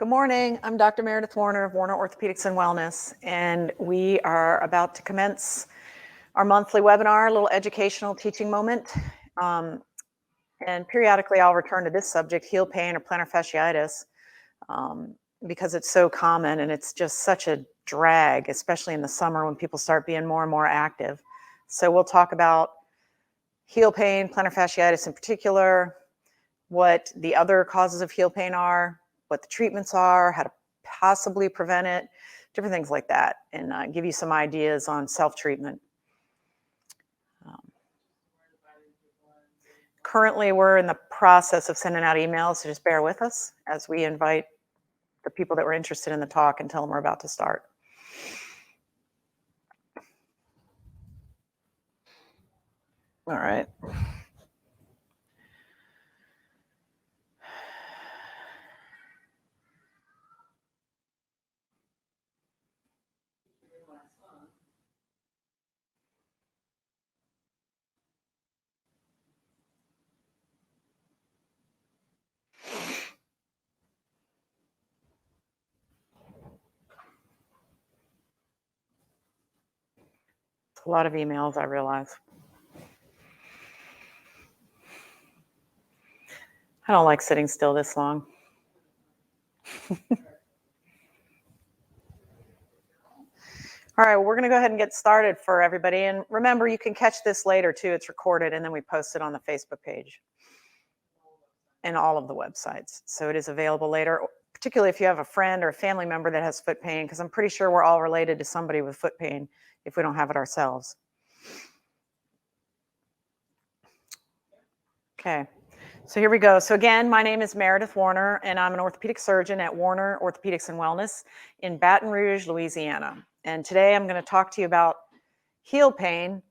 Good morning. I'm Dr. Meredith Warner of Warner Orthopedics and Wellness, and we are about to commence our monthly webinar, a little educational teaching moment. And periodically I'll return to this subject, heel pain or plantar fasciitis, because it's so common and it's just such a drag, especially in the summer when people start being more and more active. So we'll talk about heel pain, plantar fasciitis in particular, what the other causes of heel pain are, what the treatments are, how to possibly prevent it, different things like that, and give you some ideas on self-treatment. Currently, we're in the process of sending out emails, so just bear with us as we invite the people that were interested in the talk and tell them we're about to start. All right. It's a lot of emails, I realize. I don't like sitting still this long. All right, well, we're going to go ahead and get started for everybody. And remember, you can catch this later, too. It's recorded, and then we post it on the Facebook page and all of the websites. So it is available later, particularly if you have a friend or a family member that has foot pain, because I'm pretty sure we're all related to somebody with foot pain if we don't have it ourselves. Okay, so here we go. So again, my name is Meredith Warner, and I'm an orthopedic surgeon at Warner Orthopedics and Wellness in Baton Rouge, Louisiana. And today I'm going to talk to you about heel pain,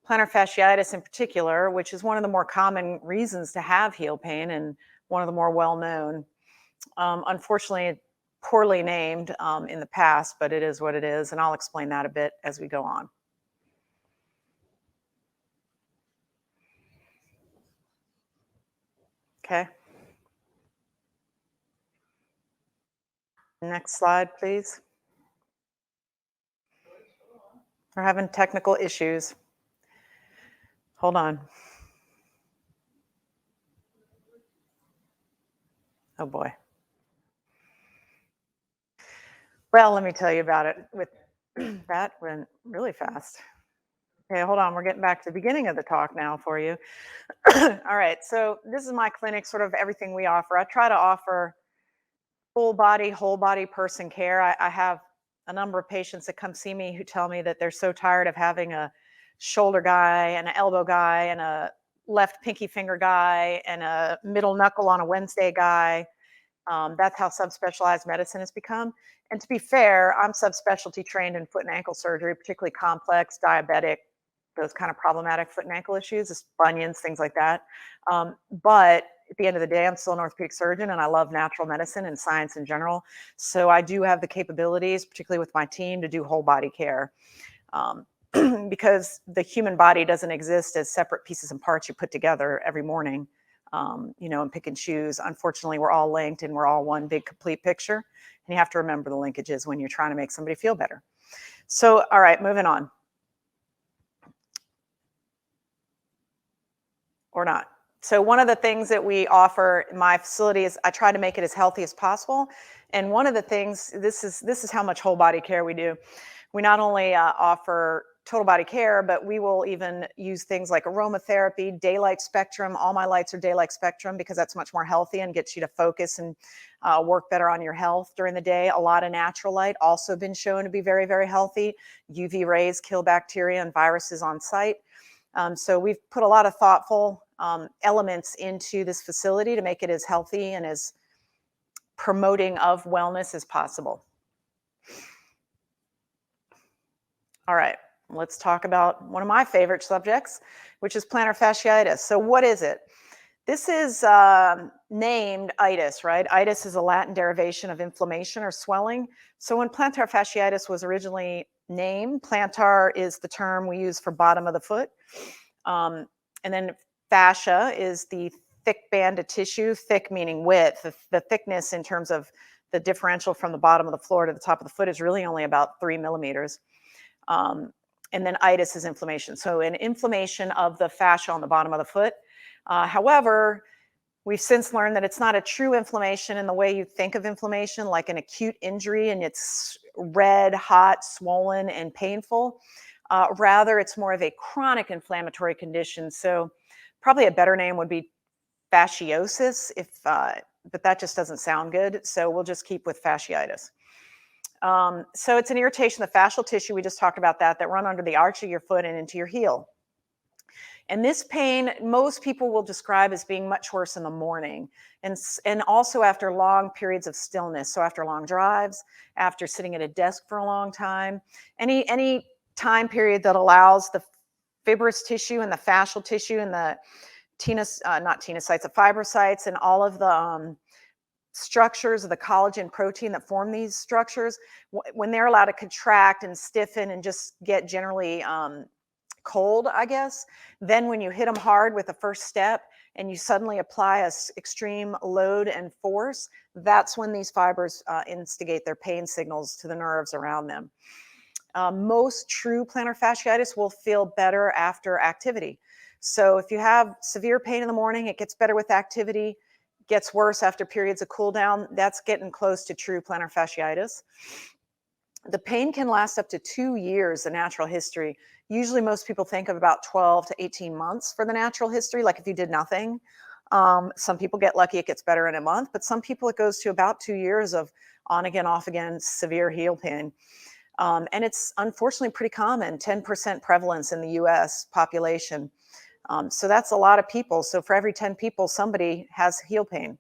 plantar fasciitis in particular, which is one of the more common reasons to have heel pain and one of the more well-known. Unfortunately, poorly named in the past, but it is what it is, and I'll explain that a bit as we go on. Okay. Next slide, please. We're having technical issues. Hold on. Oh boy. Well, let me tell you about it. With that went really fast. Okay, hold on. We're getting back to the beginning of the talk now for you. All right, so this is my clinic, sort of everything we offer. I try to offer full body, whole body person care. I have a number of patients that come see me who tell me that they're so tired of having a shoulder guy and an elbow guy and a left pinky finger guy and a middle knuckle on a Wednesday guy. That's how subspecialized medicine has become. And to be fair, I'm subspecialty trained in foot and ankle surgery, particularly complex, diabetic, those kind of problematic foot and ankle issues, bunions, things like that. But at the end of the day, I'm still an orthopedic surgeon and I love natural medicine and science in general. So I do have the capabilities, particularly with my team, to do whole body care. Because the human body doesn't exist as separate pieces and parts you put together every morning, and pick and choose. Unfortunately, we're all linked and we're all one big complete picture. And you have to remember the linkages when you're trying to make somebody feel better. So, all right, moving on. Or not. So one of the things that we offer in my facility is I try to make it as healthy as possible. And one of the things, this is how much whole body care we do. We not only offer total body care, but we will even use things like aromatherapy, daylight spectrum. All my lights are daylight spectrum because that's much more healthy and gets you to focus and work better on your health during the day. A lot of natural light also been shown to be very, very healthy. UV rays kill bacteria and viruses on site. So we've put a lot of thoughtful elements into this facility to make it as healthy and as promoting of wellness as possible. All right, let's talk about one of my favorite subjects, which is plantar fasciitis. So what is it? This is named itis, right? Itis is a Latin derivation of inflammation or swelling. So when plantar fasciitis was originally named, plantar is the term we use for bottom of the foot. And then fascia is the thick band of tissue, thick meaning width, the thickness in terms of the differential from the bottom of the floor to the top of the foot is really only about 3 millimeters. And then itis is inflammation. So an inflammation of the fascia on the bottom of the foot. However, we've since learned that it's not a true inflammation in the way you think of inflammation, like an acute injury and it's red, hot, swollen, and painful. Rather, it's more of a chronic inflammatory condition. So probably a better name would be fasciosis, but that just doesn't sound good. So we'll just keep with fasciitis. So it's an irritation of the fascial tissue, we just talked about that run under the arch of your foot and into your heel. And this pain, most people will describe as being much worse in the morning and also after long periods of stillness. So after long drives, after sitting at a desk for a long time, any time period that allows the fibrous tissue and the fascial tissue and the the fibrocytes and all of the structures of the collagen protein that form these structures, when they're allowed to contract and stiffen and just get generally cold, I guess, then when you hit them hard with the first step and you suddenly apply a extreme load and force, that's when these fibers instigate their pain signals to the nerves around them. Most true plantar fasciitis will feel better after activity. So if you have severe pain in the morning, it gets better with activity, gets worse after periods of cool down. That's getting close to true plantar fasciitis. The pain can last up to 2 years, the natural history. Usually most people think of about 12 to 18 months for the natural history, like if you did nothing. Some people get lucky, it gets better in a month, but some people it goes to about 2 years of on again, off again, severe heel pain. And it's unfortunately pretty common, 10% prevalence in the US population. So that's a lot of people. So for every 10 people, somebody has heel pain.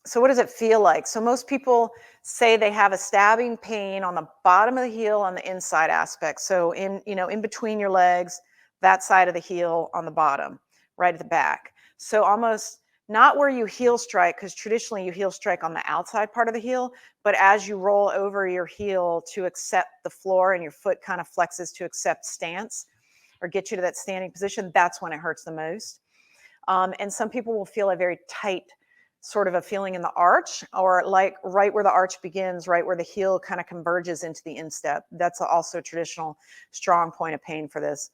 So what does it feel like? So most people say they have a stabbing pain on the bottom of the heel on the inside aspect. So in between your legs, that side of the heel on the bottom, right at the back. So almost not where you heel strike, because traditionally you heel strike on the outside part of the heel, but as you roll over your heel to accept the floor and your foot kind of flexes to accept stance or get you to that standing position, that's when it hurts the most. And some people will feel a very tight sort of a feeling in the arch, or like right where the arch begins, right where the heel kind of converges into the instep. That's also a traditional strong point of pain for this.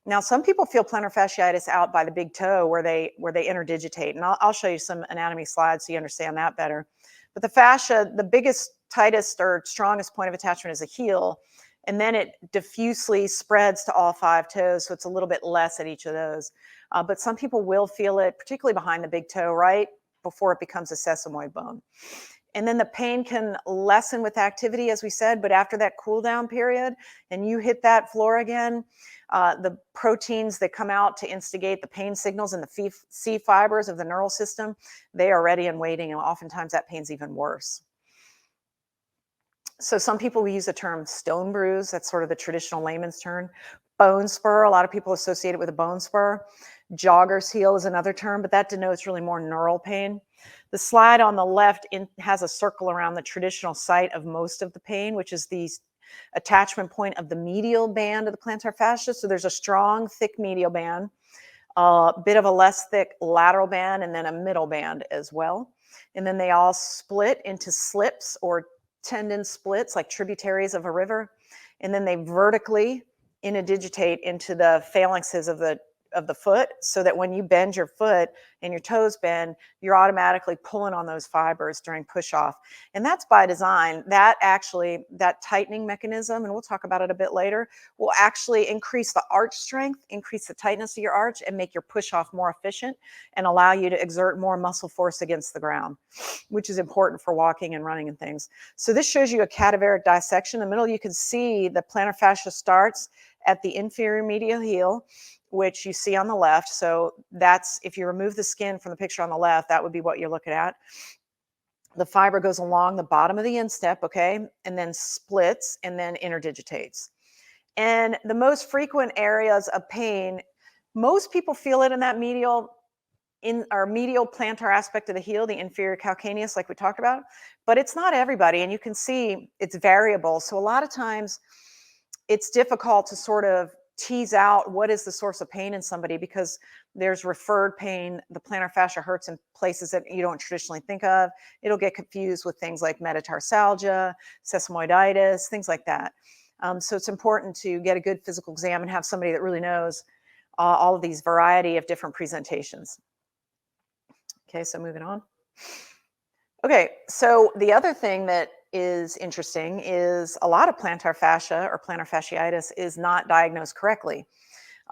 Now, some people feel plantar fasciitis out by the big toe where they interdigitate, and I'll show you some anatomy slides so you understand that better. But the fascia, the biggest, tightest, or strongest point of attachment is the heel, and then it diffusely spreads to all 5 toes, so it's a little bit less at each of those. But some people will feel it, particularly behind the big toe, right before it becomes a sesamoid bone. And then the pain can lessen with activity, as we said, but after that cool down period and you hit that floor again, the proteins that come out to instigate the pain signals in the C fibers of the neural system, they are ready and waiting, and oftentimes that pain's even worse. So some people will use the term stone bruise. That's sort of the traditional layman's term. Bone spur, a lot of people associate it with a bone spur. Jogger's heel is another term, but that denotes really more neural pain. The slide on the left has a circle around the traditional site of most of the pain, which is the attachment point of the medial band of the plantar fascia. So there's a strong, thick medial band, a bit of a less thick lateral band, and then a middle band as well. And then they all split into slips or tendon splits, like tributaries of a river. And then they vertically interdigitate into the phalanxes of the foot, so that when you bend your foot and your toes bend, you're automatically pulling on those fibers during push off. And that's by design. That tightening mechanism, and we'll talk about it a bit later, will actually increase the arch strength, increase the tightness of your arch, and make your push off more efficient and allow you to exert more muscle force against the ground, which is important for walking and running and things. So this shows you a cadaveric dissection. In the middle, you can see the plantar fascia starts at the inferior medial heel, which you see on the left. So that's, if you remove the skin from the picture on the left, that would be what you're looking at. The fiber goes along the bottom of the instep, okay, and then splits and then interdigitates. And the most frequent areas of pain, most people feel it in that medial plantar aspect of the heel, the inferior calcaneus, like we talked about, but it's not everybody. And you can see it's variable. So a lot of times it's difficult to sort of tease out what is the source of pain in somebody, because there's referred pain. The plantar fascia hurts in places that you don't traditionally think of. It'll get confused with things like metatarsalgia, sesamoiditis, things like that. So it's important to get a good physical exam and have somebody that really knows all of these variety of different presentations. Okay, so moving on. Okay, so the other thing that is interesting is a lot of plantar fascia or plantar fasciitis is not diagnosed correctly,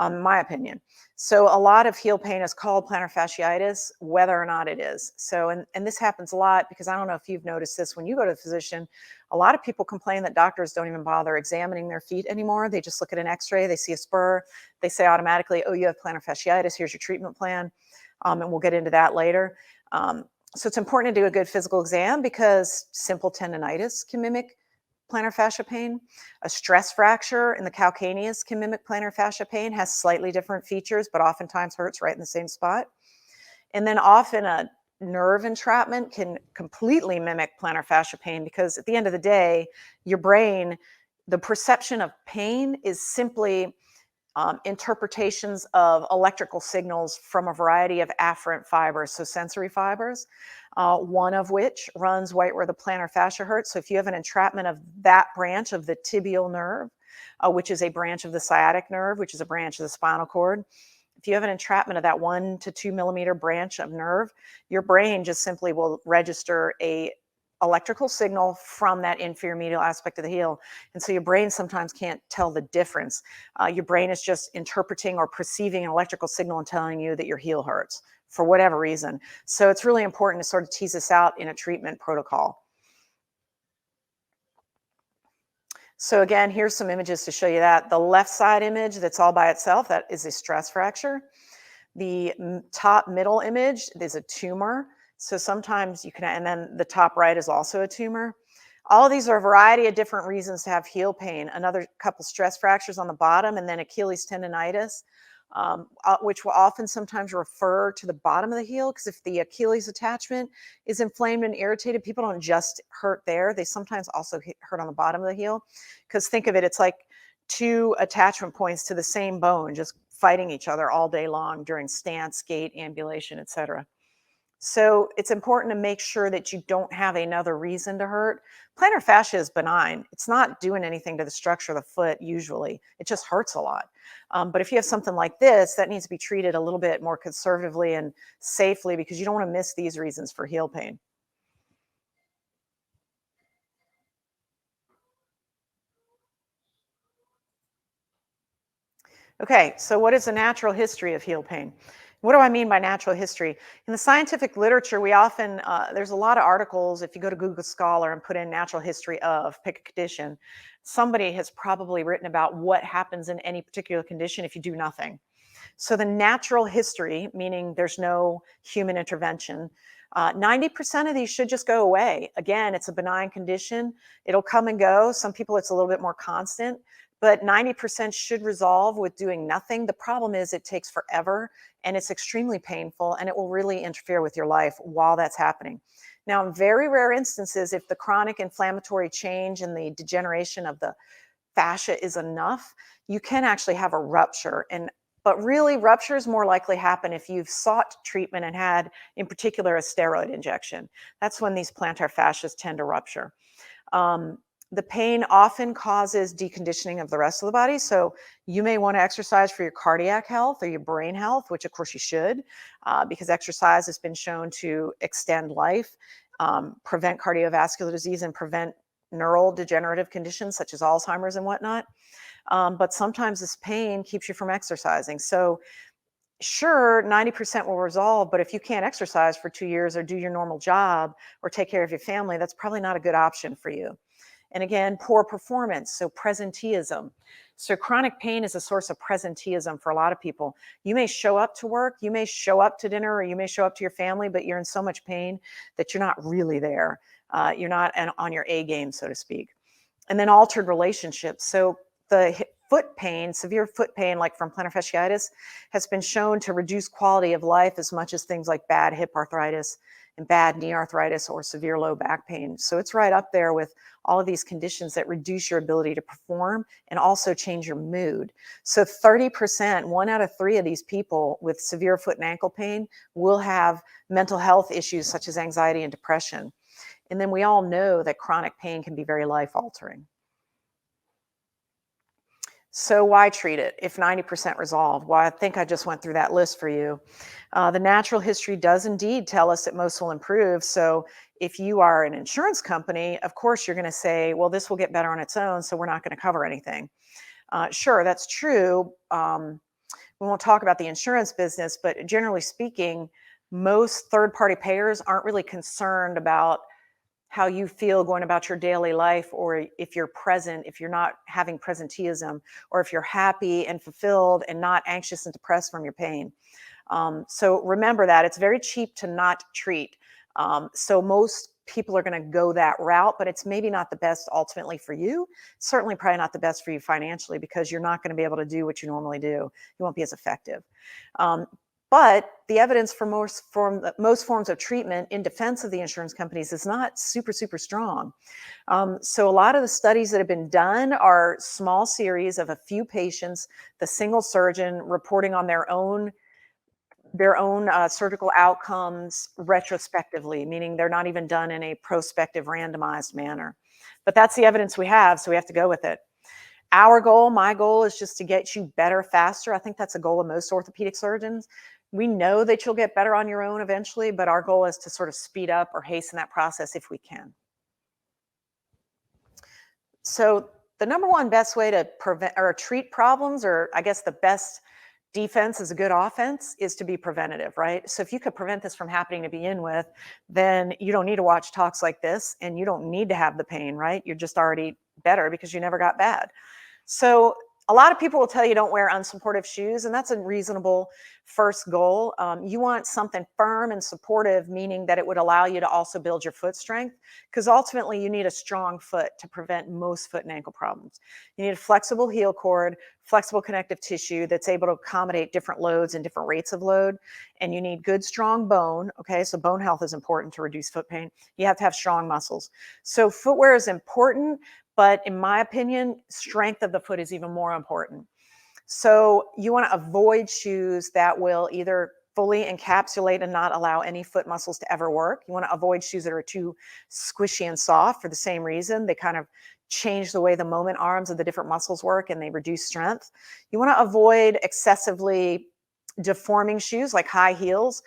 in my opinion. So a lot of heel pain is called plantar fasciitis, whether or not it is. So, and this happens a lot because I don't know if you've noticed this when you go to the physician, a lot of people complain that doctors don't even bother examining their feet anymore. They just look at an x-ray, they see a spur, they say automatically, oh, you have plantar fasciitis, here's your treatment plan. And we'll get into that later. So it's important to do a good physical exam because simple tendonitis can mimic plantar fascia pain. A stress fracture in the calcaneus can mimic plantar fascia pain, has slightly different features, but oftentimes hurts right in the same spot. And then often a nerve entrapment can completely mimic plantar fascia pain, because at the end of the day, your brain, the perception of pain is simply interpretations of electrical signals from a variety of afferent fibers, so sensory fibers, one of which runs right where the plantar fascia hurts. So if you have an entrapment of that branch of the tibial nerve, which is a branch of the sciatic nerve, which is a branch of the spinal cord, if you have an entrapment of that 1 to 2 millimeter branch of nerve, your brain just simply will register a electrical signal from that inferior medial aspect of the heel. And so your brain sometimes can't tell the difference. Your brain is just interpreting or perceiving an electrical signal and telling you that your heel hurts for whatever reason. So it's really important to sort of tease this out in a treatment protocol. So again, here's some images to show you that. The left side image that's all by itself, that is a stress fracture. The top middle image is a tumor. So sometimes you can, and then the top right is also a tumor. All of these are a variety of different reasons to have heel pain. Another couple stress fractures on the bottom, and then Achilles tendonitis, which will often sometimes refer to the bottom of the heel, because if the Achilles attachment is inflamed and irritated, people don't just hurt there. They sometimes also hurt on the bottom of the heel, because think of it, it's like two attachment points to the same bone, just fighting each other all day long during stance, gait, ambulation, etc. So it's important to make sure that you don't have another reason to hurt. Plantar fascia is benign. It's not doing anything to the structure of the foot usually. It just hurts a lot. But if you have something like this, that needs to be treated a little bit more conservatively and safely, because you don't want to miss these reasons for heel pain. Okay, so what is the natural history of heel pain? What do I mean by natural history? In the scientific literature, we often, there's a lot of articles. If you go to Google Scholar and put in natural history of, pick a condition, somebody has probably written about what happens in any particular condition if you do nothing. So the natural history, meaning there's no human intervention, 90% of these should just go away. Again, it's a benign condition. It'll come and go. Some people, it's a little bit more constant, but 90% should resolve with doing nothing. The problem is it takes forever and it's extremely painful, and it will really interfere with your life while that's happening. Now, in very rare instances, if the chronic inflammatory change and the degeneration of the fascia is enough, you can actually have a rupture. But really, ruptures more likely happen if you've sought treatment and had, in particular, a steroid injection. That's when these plantar fascias tend to rupture. The pain often causes deconditioning of the rest of the body. So you may want to exercise for your cardiac health or your brain health, which of course you should, because exercise has been shown to extend life, prevent cardiovascular disease, and prevent neural degenerative conditions such as Alzheimer's and whatnot. But sometimes this pain keeps you from exercising. So sure, 90% will resolve, but if you can't exercise for 2 years or do your normal job or take care of your family, that's probably not a good option for you. And again, poor performance, so presenteeism. So chronic pain is a source of presenteeism for a lot of people. You may show up to work, you may show up to dinner, or you may show up to your family, but you're in so much pain that you're not really there. You're not on your A game, so to speak. And then altered relationships. So the foot pain, severe foot pain, like from plantar fasciitis, has been shown to reduce quality of life as much as things like bad hip arthritis and bad knee arthritis or severe low back pain. So it's right up there with all of these conditions that reduce your ability to perform and also change your mood. So 30%, 1 out of 3 of these people with severe foot and ankle pain will have mental health issues such as anxiety and depression. And then we all know that chronic pain can be very life altering. So why treat it if 90% resolved? Well, I think I just went through that list for you. The natural history does indeed tell us that most will improve. So if you are an insurance company, of course, you're going to say, well, this will get better on its own, so we're not going to cover anything. Sure, that's true. We won't talk about the insurance business, but generally speaking, most third-party payers aren't really concerned about how you feel going about your daily life, or if you're present, if you're not having presenteeism, or if you're happy and fulfilled and not anxious and depressed from your pain. So remember that it's very cheap to not treat. So most people are going to go that route, but it's maybe not the best ultimately for you. Certainly probably not the best for you financially, because you're not going to be able to do what you normally do. You won't be as effective. But the evidence for most forms of treatment in defense of the insurance companies is not super, super strong. So a lot of the studies that have been done are small series of a few patients, the single surgeon reporting on their own surgical outcomes retrospectively, meaning they're not even done in a prospective randomized manner. But that's the evidence we have, so we have to go with it. Our goal, my goal, is just to get you better faster. I think that's a goal of most orthopedic surgeons. We know that you'll get better on your own eventually, but our goal is to sort of speed up or hasten that process if we can. So the number one best way to prevent or treat problems, or I guess the best defense is a good offense, is to be preventative, right? So if you could prevent this from happening to begin with, then you don't need to watch talks like this, and you don't need to have the pain, right? You're just already better because you never got bad. So a lot of people will tell you don't wear unsupportive shoes, and that's a reasonable first goal. You want something firm and supportive, meaning that it would allow you to also build your foot strength, because ultimately you need a strong foot to prevent most foot and ankle problems. You need a flexible heel cord, flexible connective tissue that's able to accommodate different loads and different rates of load, and you need good, strong bone, okay? So bone health is important to reduce foot pain. You have to have strong muscles. So footwear is important, but in my opinion, strength of the foot is even more important. So you want to avoid shoes that will either fully encapsulate and not allow any foot muscles to ever work. You want to avoid shoes that are too squishy and soft for the same reason. They kind of change the way the moment arms of the different muscles work, and they reduce strength. You want to avoid excessively deforming shoes like high heels.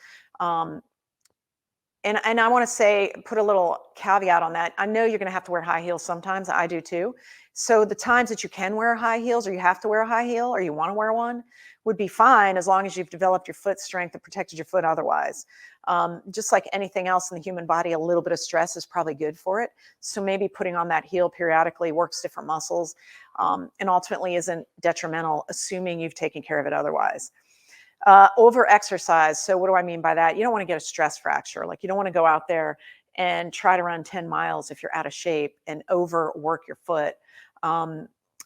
And I want to say, put a little caveat on that. I know you're going to have to wear high heels sometimes. I do too. So the times that you can wear high heels, or you have to wear a high heel, or you want to wear one, would be fine as long as you've developed your foot strength and protected your foot otherwise. Just like anything else in the human body, a little bit of stress is probably good for it. So maybe putting on that heel periodically works different muscles, and ultimately isn't detrimental, assuming you've taken care of it otherwise. Over exercise. So what do I mean by that? You don't want to get a stress fracture. Like, you don't want to go out there and try to run 10 miles if you're out of shape and overwork your foot.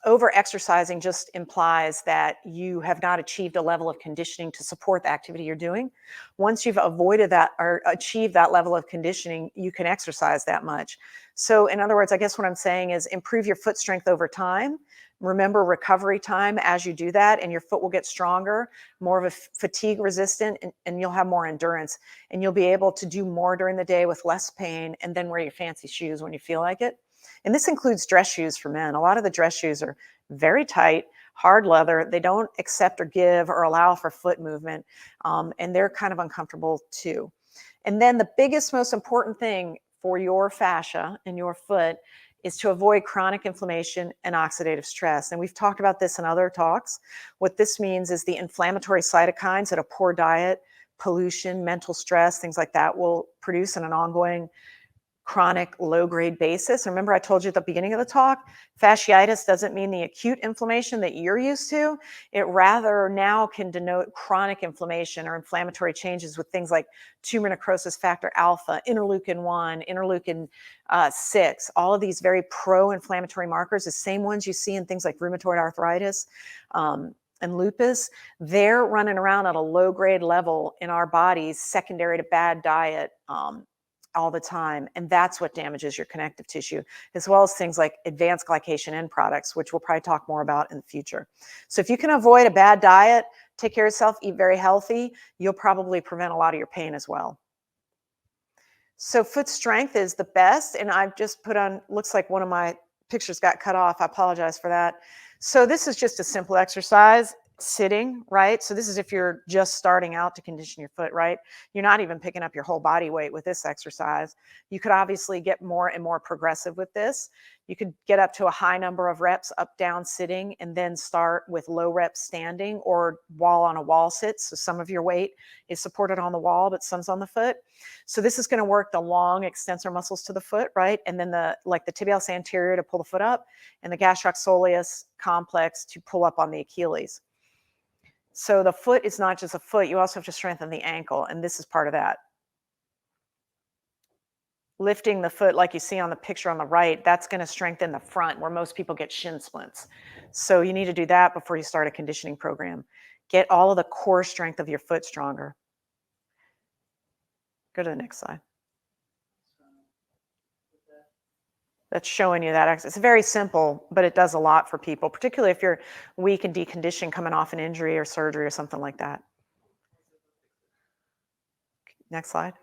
Over exercising just implies that you have not achieved a level of conditioning to support the activity you're doing. Once you've avoided that or achieved that level of conditioning, you can exercise that much. So in other words, I guess what I'm saying is improve your foot strength over time. Remember recovery time as you do that, and your foot will get stronger, more of a fatigue resistant, and you'll have more endurance, and you'll be able to do more during the day with less pain, and then wear your fancy shoes when you feel like it. And this includes dress shoes for men. A lot of the dress shoes are very tight, hard leather. They don't accept or give or allow for foot movement, and they're kind of uncomfortable too. And then the biggest, most important thing for your fascia and your foot is to avoid chronic inflammation and oxidative stress. And we've talked about this in other talks. What this means is the inflammatory cytokines that a poor diet, pollution, mental stress, things like that will produce in an ongoing chronic low-grade basis. Remember, I told you at the beginning of the talk, fasciitis doesn't mean the acute inflammation that you're used to. It rather now can denote chronic inflammation or inflammatory changes with things like tumor necrosis factor alpha, interleukin-1, interleukin-6, all of these very pro-inflammatory markers, the same ones you see in things like rheumatoid arthritis, and lupus. They're running around at a low-grade level in our bodies secondary to bad diet, all the time. And that's what damages your connective tissue, as well as things like advanced glycation end products, which we'll probably talk more about in the future. So if you can avoid a bad diet, take care of yourself, eat very healthy, you'll probably prevent a lot of your pain as well. So foot strength is the best. And I've just put on, looks like one of my pictures got cut off. I apologize for that. So this is just a simple exercise, sitting, right? So this is if you're just starting out to condition your foot, right? You're not even picking up your whole body weight with this exercise. You could obviously get more and more progressive with this. You could get up to a high number of reps up, down, sitting, and then start with low reps standing or wall on a wall sit. So some of your weight is supported on the wall, but some's on the foot. So this is going to work the long extensor muscles to the foot, right? And then the tibialis anterior to pull the foot up and the gastrocsoleus complex to pull up on the Achilles. So the foot is not just a foot. You also have to strengthen the ankle, and this is part of that. Lifting the foot, like you see on the picture on the right, that's going to strengthen the front where most people get shin splints. So you need to do that before you start a conditioning program. Get all of the core strength of your foot stronger. Go to the next slide. That's showing you that exercise. It's very simple, but it does a lot for people, particularly if you're weak and deconditioned coming off an injury or surgery or something like that. Next slide.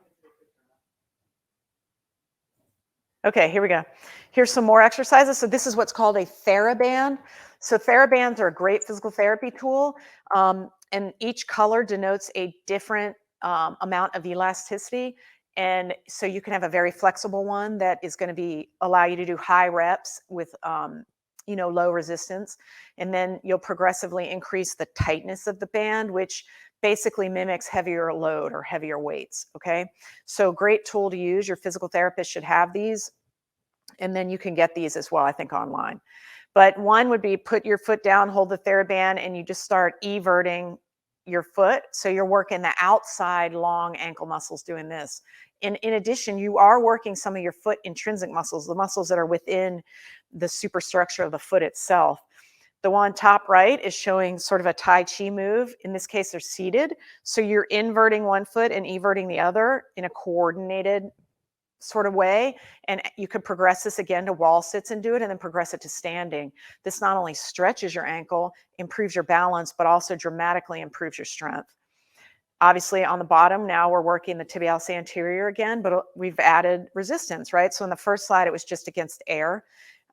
Okay, here we go. Here's some more exercises. So this is what's called a TheraBand. So TheraBands are a great physical therapy tool, and each color denotes a different amount of elasticity. And so you can have a very flexible one that is going to allow you to do high reps with low resistance, and then you'll progressively increase the tightness of the band, which basically mimics heavier load or heavier weights. Okay, so great tool to use. Your physical therapist should have these, and then you can get these as well, I think, online. But one would be put your foot down, hold the TheraBand, and you just start everting your foot. So you're working the outside long ankle muscles doing this. In addition, you are working some of your foot intrinsic muscles, the muscles that are within the superstructure of the foot itself. The one top right is showing sort of a Tai Chi move. In this case, they're seated. So you're inverting one foot and everting the other in a coordinated sort of way. And you could progress this again to wall sits and do it, and then progress it to standing. This not only stretches your ankle, improves your balance, but also dramatically improves your strength. Obviously, on the bottom, now we're working the tibialis anterior again, but we've added resistance, right? So in the first slide, it was just against air.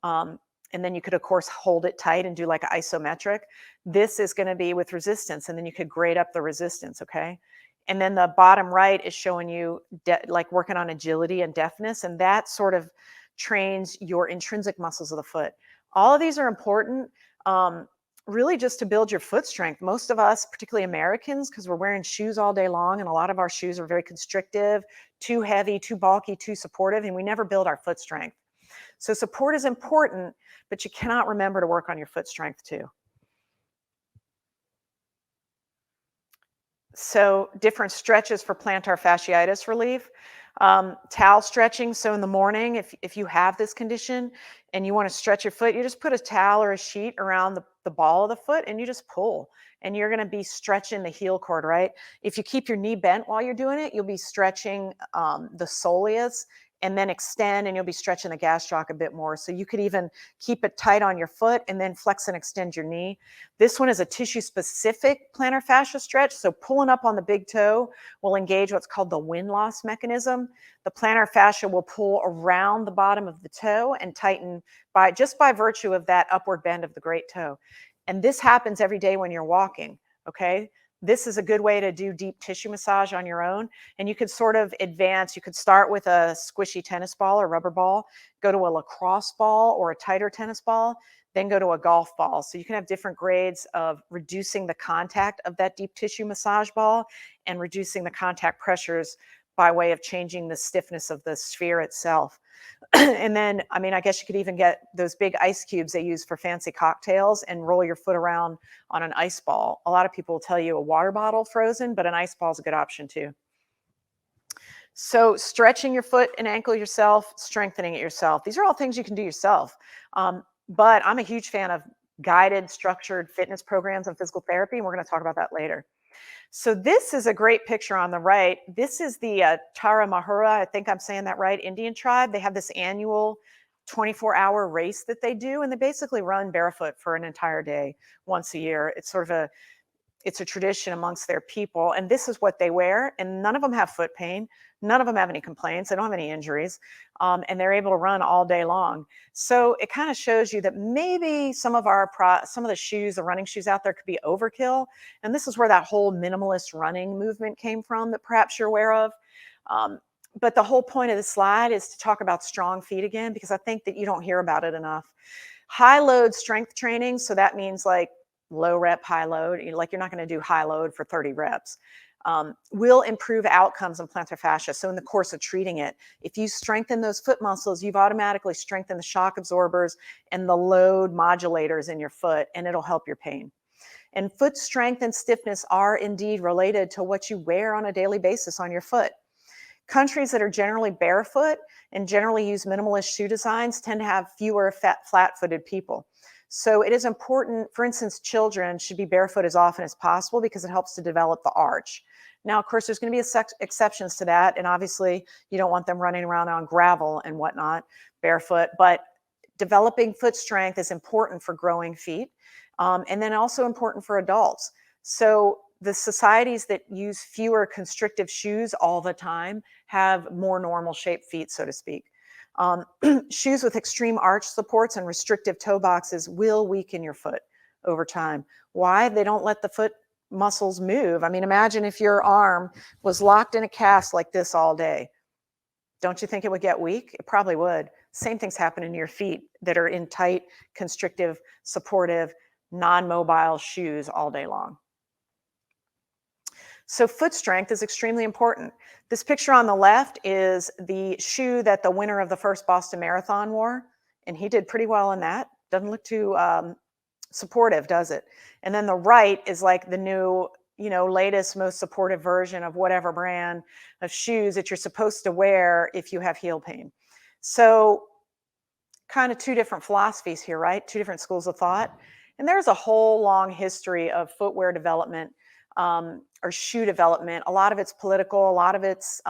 And then you could, of course, hold it tight and do like an isometric. This is going to be with resistance, and then you could grade up the resistance, okay? And then the bottom right is showing you like working on agility and deftness, and that sort of trains your intrinsic muscles of the foot. All of these are important, really just to build your foot strength. Most of us, particularly Americans, because we're wearing shoes all day long, and a lot of our shoes are very constrictive, too heavy, too bulky, too supportive, and we never build our foot strength. So support is important, but you cannot remember to work on your foot strength too. So different stretches for plantar fasciitis relief. Towel stretching. So in the morning, if you have this condition and you want to stretch your foot, you just put a towel or a sheet around the ball of the foot and you just pull. And you're going to be stretching the heel cord, right? If you keep your knee bent while you're doing it, you'll be stretching the soleus and then extend, and you'll be stretching the gastroc a bit more. So you could even keep it tight on your foot and then flex and extend your knee. This one is a tissue-specific plantar fascia stretch. So pulling up on the big toe will engage what's called the win-loss mechanism. The plantar fascia will pull around the bottom of the toe and tighten just by virtue of that upward bend of the great toe. And this happens every day when you're walking, okay? This is a good way to do deep tissue massage on your own. And you could sort of advance. You could start with a squishy tennis ball or rubber ball, go to a lacrosse ball or a tighter tennis ball, then go to a golf ball. So you can have different grades of reducing the contact of that deep tissue massage ball and reducing the contact pressures by way of changing the stiffness of the sphere itself. And then, I mean, I guess you could even get those big ice cubes they use for fancy cocktails and roll your foot around on an ice ball. A lot of people will tell you a water bottle frozen, but an ice ball is a good option too. So stretching your foot and ankle yourself, strengthening it yourself. These are all things you can do yourself. But I'm a huge fan of guided, structured fitness programs and physical therapy, and we're going to talk about that later. So this is a great picture on the right. This is the Taramahura, I think I'm saying that right, Indian tribe. They have this annual 24-hour race that they do, and they basically run barefoot for an entire day once a year. It's sort of it's a tradition amongst their people, and this is what they wear, and none of them have foot pain. None of them have any complaints. They don't have any injuries, and they're able to run all day long. So it kind of shows you that maybe some of the shoes, the running shoes out there, could be overkill, and this is where that whole minimalist running movement came from that perhaps you're aware of. Um, but the whole point of the slide is to talk about strong feet again, because I think that you don't hear about it enough. High load strength training, so that means like low rep, high load, like you're not going to do high load for 30 reps, will improve outcomes in plantar fascia. So in the course of treating it, if you strengthen those foot muscles, you've automatically strengthened the shock absorbers and the load modulators in your foot, and it'll help your pain. And foot strength and stiffness are indeed related to what you wear on a daily basis on your foot. Countries that are generally barefoot and generally use minimalist shoe designs tend to have fewer flat-footed people. So it is important, for instance, children should be barefoot as often as possible because it helps to develop the arch. Now, of course, there's going to be exceptions to that, and obviously you don't want them running around on gravel and whatnot barefoot, but developing foot strength is important for growing feet, and then also important for adults. So the societies that use fewer constrictive shoes all the time have more normal shaped feet, so to speak. Shoes with extreme arch supports and restrictive toe boxes will weaken your foot over time. Why? They don't let the foot muscles move. I mean, imagine if your arm was locked in a cast like this all day. Don't you think it would get weak? It probably would. Same things happen in your feet that are in tight, constrictive, supportive, non-mobile shoes all day long. So foot strength is extremely important. This picture on the left is the shoe that the winner of the first Boston Marathon wore, and he did pretty well in that. Doesn't look too supportive, does it? And then the right is like the new, latest, most supportive version of whatever brand of shoes that you're supposed to wear if you have heel pain. So kind of two different philosophies here, right? Two different schools of thought. And there's a whole long history of footwear development or shoe development. A lot of it's political, a lot of it's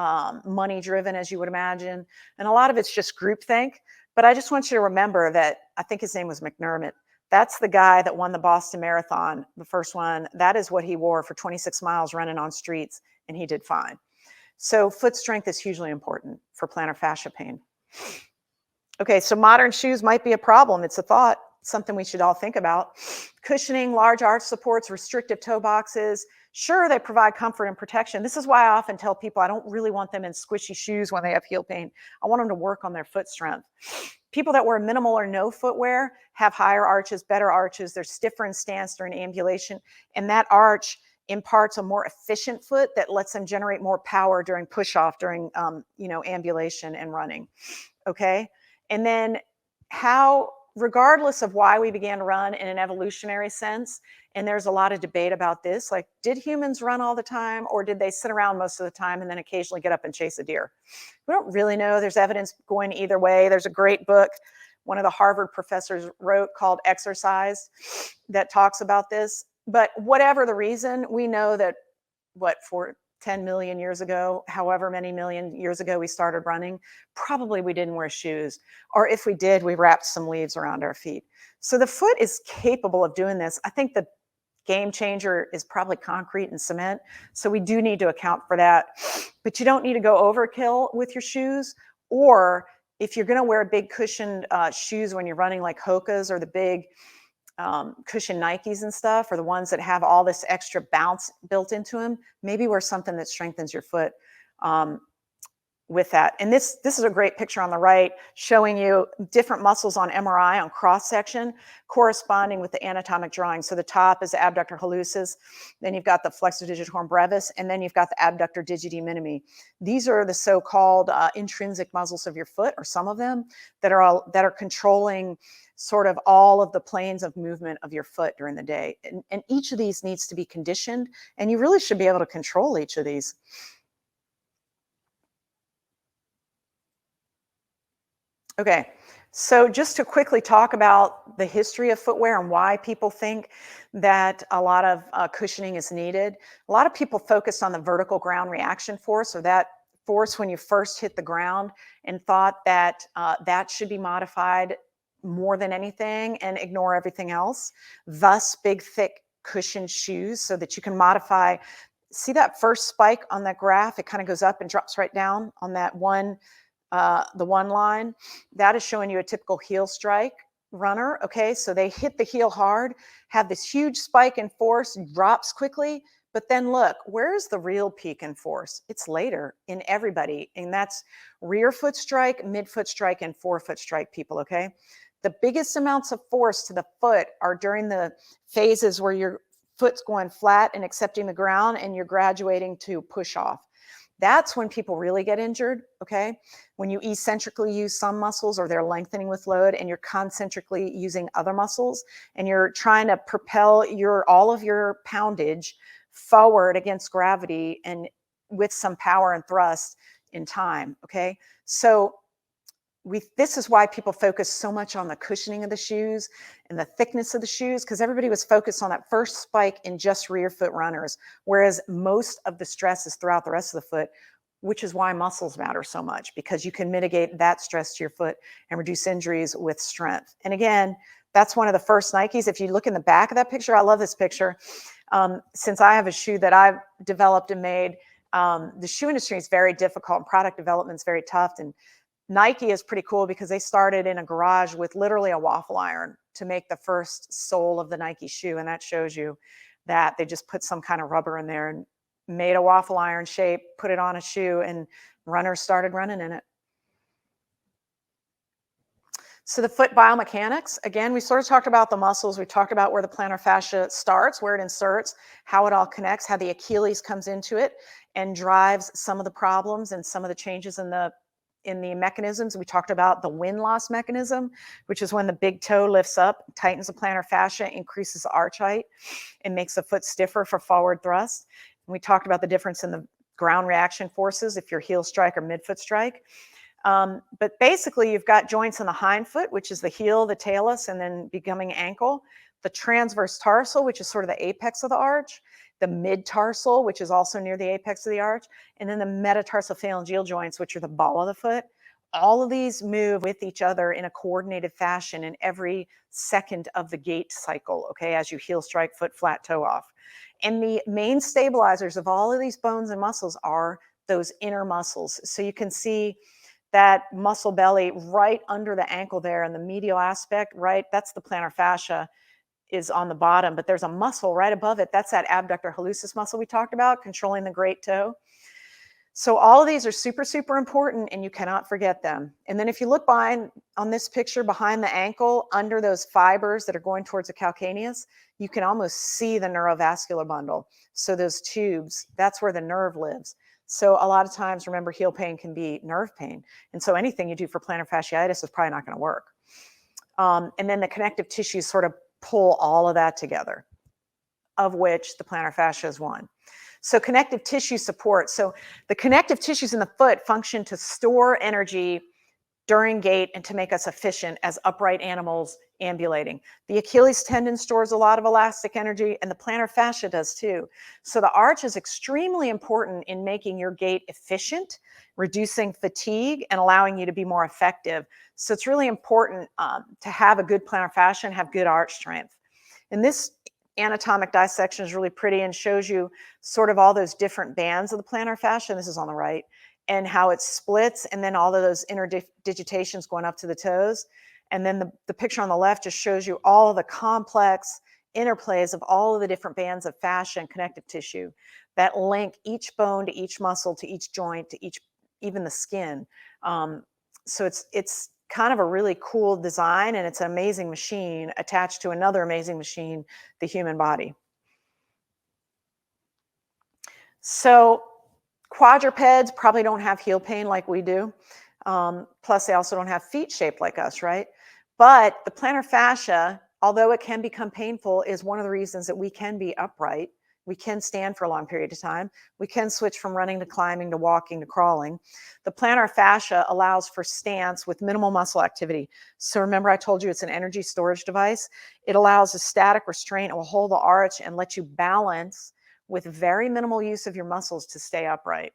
money driven, as you would imagine, and a lot of it's just groupthink. But I just want you to remember that I think his name was McDermott. That's the guy that won the Boston Marathon, the first one. That is what he wore for 26 miles running on streets, and he did fine. So foot strength is hugely important for plantar fascia pain. Okay, so modern shoes might be a problem. It's a thought, something we should all think about. Cushioning, large arch supports, restrictive toe boxes. Sure, they provide comfort and protection. This is why I often tell people I don't really want them in squishy shoes when they have heel pain. I want them to work on their foot strength. People that wear minimal or no footwear have higher arches, better arches. They're stiffer in stance during ambulation, and that arch imparts a more efficient foot that lets them generate more power during push-off, during ambulation and running. Okay, and then regardless of why we began to run in an evolutionary sense, and there's a lot of debate about this, like, did humans run all the time, or did they sit around most of the time and then occasionally get up and chase a deer? We don't really know. There's evidence going either way. There's a great book one of the Harvard professors wrote called Exercise that talks about this. But whatever the reason, we know that for 10 million years ago, however many million years ago we started running, probably we didn't wear shoes. Or if we did, we wrapped some leaves around our feet. So the foot is capable of doing this. I think the game changer is probably concrete and cement. So we do need to account for that. But you don't need to go overkill with your shoes. Or if you're going to wear big cushioned shoes when you're running, like Hoka's or the big cushion Nikes and stuff, or the ones that have all this extra bounce built into them, maybe wear something that strengthens your foot with that. And this is a great picture on the right showing you different muscles on MRI on cross section corresponding with the anatomic drawing. So the top is the abductor hallucis, then you've got the flexor digitorum brevis, and then you've got the abductor digiti minimi. These are the so-called intrinsic muscles of your foot, or some of them, that are controlling sort of all of the planes of movement of your foot during the day. And each of these needs to be conditioned, and you really should be able to control each of these. Okay, so just to quickly talk about the history of footwear and why people think that a lot of cushioning is needed. A lot of people focused on the vertical ground reaction force, or that force when you first hit the ground, and thought that that should be modified more than anything and ignore everything else. Thus, big, thick cushioned shoes so that you can modify. See that first spike on that graph? It kind of goes up and drops right down on that one the one line, that is showing you a typical heel strike runner. Okay, so they hit the heel hard, have this huge spike in force, drops quickly, but then look, where's the real peak in force? It's later in everybody, and that's rear foot strike, midfoot strike, and forefoot strike people. Okay, the biggest amounts of force to the foot are during the phases where your foot's going flat and accepting the ground, and you're graduating to push off. That's when people really get injured, okay? When you eccentrically use some muscles or they're lengthening with load, and you're concentrically using other muscles, and you're trying to propel all of your poundage forward against gravity and with some power and thrust in time, okay? So this is why people focus so much on the cushioning of the shoes and the thickness of the shoes, because everybody was focused on that first spike in just rear foot runners, whereas most of the stress is throughout the rest of the foot, which is why muscles matter so much, because you can mitigate that stress to your foot and reduce injuries with strength. And again, that's one of the first Nikes. If you look in the back of that picture, I love this picture. Since I have a shoe that I've developed and made, the shoe industry is very difficult and product development is very tough. And Nike is pretty cool because they started in a garage with literally a waffle iron to make the first sole of the Nike shoe. And that shows you that they just put some kind of rubber in there and made a waffle iron shape, put it on a shoe, and runners started running in it. So the foot biomechanics, again, we sort of talked about the muscles. We talked about where the plantar fascia starts, where it inserts, how it all connects, how the Achilles comes into it and drives some of the problems and some of the changes in the mechanisms. We talked about the wind loss mechanism, which is when the big toe lifts up, tightens the plantar fascia, increases the arch height, and makes the foot stiffer for forward thrust. And we talked about the difference in the ground reaction forces if you're heel strike or midfoot strike. But basically, you've got joints in the hind foot, which is the heel, the talus, and then becoming ankle. The transverse tarsal, which is sort of the apex of the arch. The mid-tarsal, which is also near the apex of the arch. And then the metatarsophalangeal joints, which are the ball of the foot. All of these move with each other in a coordinated fashion in every second of the gait cycle, okay, as you heel strike, foot flat, toe off. And the main stabilizers of all of these bones and muscles are those inner muscles. So you can see that muscle belly right under the ankle there in the medial aspect, right? That's the plantar fascia is on the bottom, but there's a muscle right above it. That's that abductor hallucis muscle we talked about, controlling the great toe. So all of these are super, super important, and you cannot forget them. And then if you look behind on this picture, behind the ankle, under those fibers that are going towards the calcaneus, you can almost see the neurovascular bundle. So those tubes, that's where the nerve lives. So a lot of times, remember, heel pain can be nerve pain. And so anything you do for plantar fasciitis is probably not going to work. And then the connective tissues sort of pull all of that together, of which the plantar fascia is one. So connective tissue support. So the connective tissues in the foot function to store energy during gait and to make us efficient as upright animals ambulating. The Achilles tendon stores a lot of elastic energy, and the plantar fascia does too. So the arch is extremely important in making your gait efficient, reducing fatigue, and allowing you to be more effective. So it's really important to have a good plantar fascia and have good arch strength. And this anatomic dissection is really pretty and shows you sort of all those different bands of the plantar fascia. And this is on the right, and how it splits, and then all of those interdigitations going up to the toes. And then the picture on the left just shows you all of the complex interplays of all of the different bands of fascia and connective tissue that link each bone to each muscle, to each joint, to each, even the skin. So it's kind of a really cool design, and it's an amazing machine attached to another amazing machine, the human body. So quadrupeds probably don't have heel pain like we do. Plus, they also don't have feet shaped like us, right? But the plantar fascia, although it can become painful, is one of the reasons that we can be upright We can stand for a long period of time. We can switch from running to climbing to walking to crawling. The plantar fascia allows for stance with minimal muscle activity. So remember I told you it's an energy storage device. It allows a static restraint. It will hold the arch and let you balance with very minimal use of your muscles to stay upright.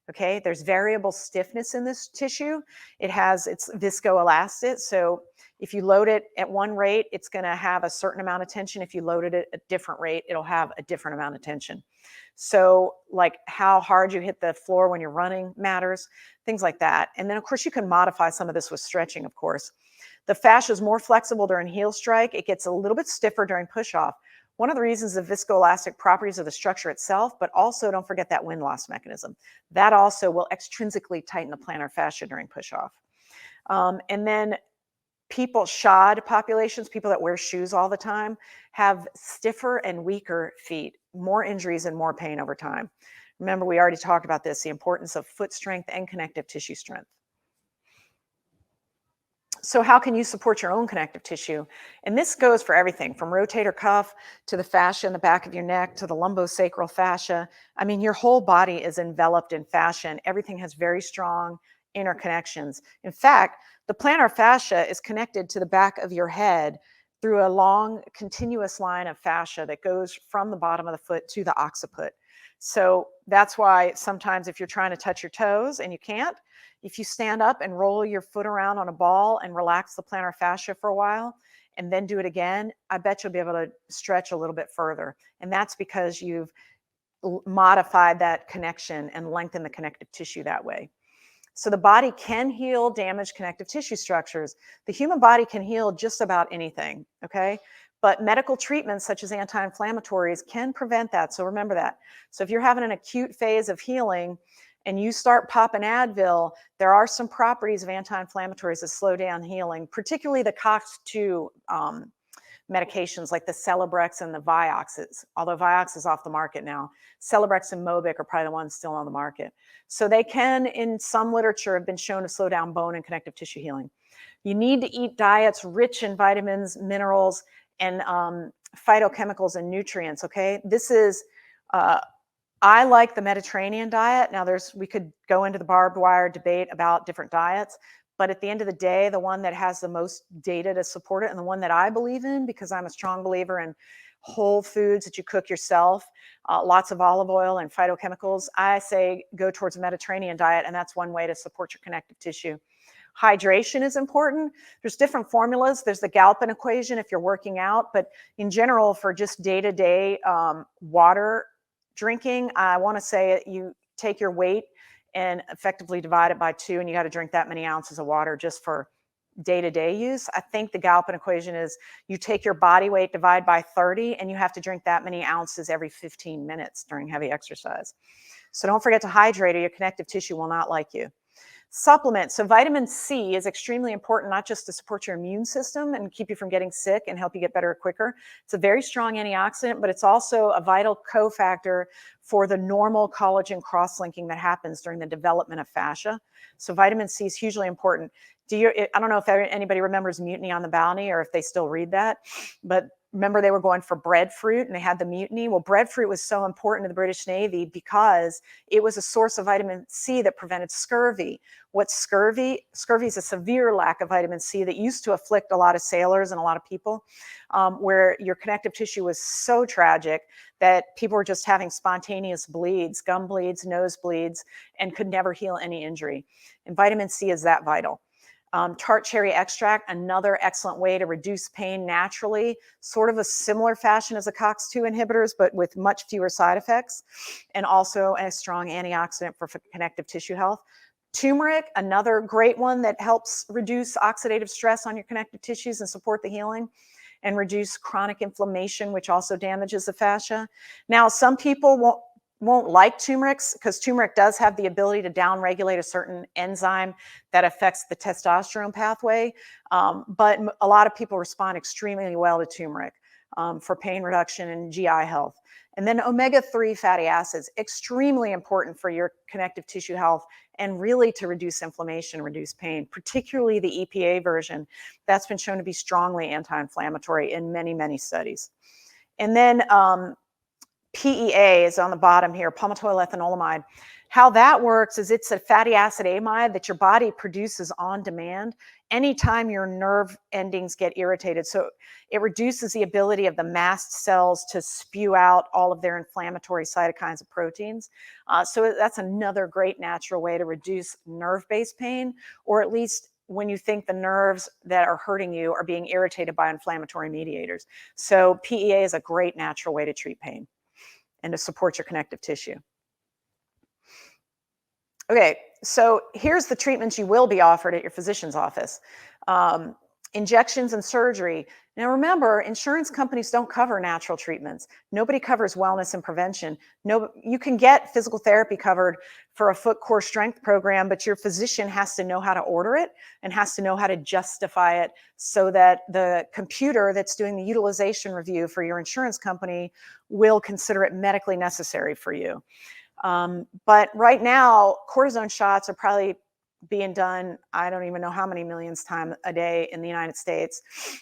Okay, there's variable stiffness in this tissue. It's viscoelastic. So if you load it at one rate, it's going to have a certain amount of tension. If you load it at a different rate, it'll have a different amount of tension. So like how hard you hit the floor when you're running matters, things like that. And then of course you can modify some of this with stretching, of course. The fascia is more flexible during heel strike. It gets a little bit stiffer during push off. One of the reasons the viscoelastic properties of the structure itself, but also don't forget that wind loss mechanism. That also will extrinsically tighten the plantar fascia during push off. And then shod populations, people that wear shoes all the time, have stiffer and weaker feet, more injuries and more pain over time. Remember, we already talked about this, the importance of foot strength and connective tissue strength. So how can you support your own connective tissue? And this goes for everything from rotator cuff to the fascia in the back of your neck to the lumbosacral fascia. I mean, your whole body is enveloped in fascia and everything has very strong interconnections. In fact, the plantar fascia is connected to the back of your head through a long continuous line of fascia that goes from the bottom of the foot to the occiput. So that's why sometimes if you're trying to touch your toes and you can't, if you stand up and roll your foot around on a ball and relax the plantar fascia for a while and then do it again, I bet you'll be able to stretch a little bit further. And that's because you've modified that connection and lengthened the connective tissue that way. So the body can heal damaged connective tissue structures. The human body can heal just about anything, okay? But medical treatments such as anti-inflammatories can prevent that. So remember that. So if you're having an acute phase of healing and you start popping Advil, there are some properties of anti-inflammatories that slow down healing, particularly the COX-2 medications like the Celebrex and the Vioxx, although Vioxx is off the market now. Celebrex and Mobic are probably the ones still on the market. So they can, in some literature, have been shown to slow down bone and connective tissue healing. You need to eat diets rich in vitamins, minerals, and phytochemicals and nutrients, okay? This is, I like the Mediterranean diet. Now we could go into the barbed wire debate about different diets, but at the end of the day, the one that has the most data to support it and the one that I believe in, because I'm a strong believer in whole foods that you cook yourself, lots of olive oil and phytochemicals, I say go towards a Mediterranean diet, and that's one way to support your connective tissue. Hydration is important. There's different formulas. There's the Galpin equation if you're working out, but in general, for just day-to-day water drinking, I want to say you take your weight and effectively divide it by 2, and you got to drink that many ounces of water just for day-to-day use. I think the Galpin equation is you take your body weight, divide by 30, and you have to drink that many ounces every 15 minutes during heavy exercise. So don't forget to hydrate or your connective tissue will not like you. Supplements. So vitamin C is extremely important, not just to support your immune system and keep you from getting sick and help you get better quicker. It's a very strong antioxidant, but it's also a vital cofactor for the normal collagen cross-linking that happens during the development of fascia. So vitamin C is hugely important. I don't know if anybody remembers Mutiny on the Bounty or if they still read that, but remember they were going for breadfruit and they had the mutiny. Well, breadfruit was so important to the British Navy because it was a source of vitamin C that prevented scurvy. What's scurvy? Scurvy is a severe lack of vitamin C that used to afflict a lot of sailors and a lot of people, where your connective tissue was so tragic that people were just having spontaneous bleeds, gum bleeds, nose bleeds, and could never heal any injury. And vitamin C is that vital. Tart cherry extract, another excellent way to reduce pain naturally, sort of a similar fashion as the COX-2 inhibitors, but with much fewer side effects, and also a strong antioxidant for connective tissue health. Turmeric, another great one that helps reduce oxidative stress on your connective tissues and support the healing and reduce chronic inflammation, which also damages the fascia. Now, some people won't like turmeric because turmeric does have the ability to downregulate a certain enzyme that affects the testosterone pathway. But a lot of people respond extremely well to turmeric for pain reduction and GI health. And then omega-3 fatty acids, extremely important for your connective tissue health and really to reduce inflammation, reduce pain, particularly the EPA version. That's been shown to be strongly anti-inflammatory in many, many studies. And then PEA is on the bottom here, palmitoyl ethanolamide. How that works is it's a fatty acid amide that your body produces on demand anytime your nerve endings get irritated. So it reduces the ability of the mast cells to spew out all of their inflammatory cytokines and proteins. So that's another great natural way to reduce nerve-based pain, or at least when you think the nerves that are hurting you are being irritated by inflammatory mediators. So PEA is a great natural way to treat pain and to support your connective tissue. Okay, so here's the treatments you will be offered at your physician's office. Injections and surgery. Now remember, insurance companies don't cover natural treatments. Nobody covers wellness and prevention. No, you can get physical therapy covered for a foot core strength program, but your physician has to know how to order it and has to know how to justify it so that the computer that's doing the utilization review for your insurance company will consider it medically necessary for you. But right now, cortisone shots are probably being done, I don't even know how many millions times a day in the United States.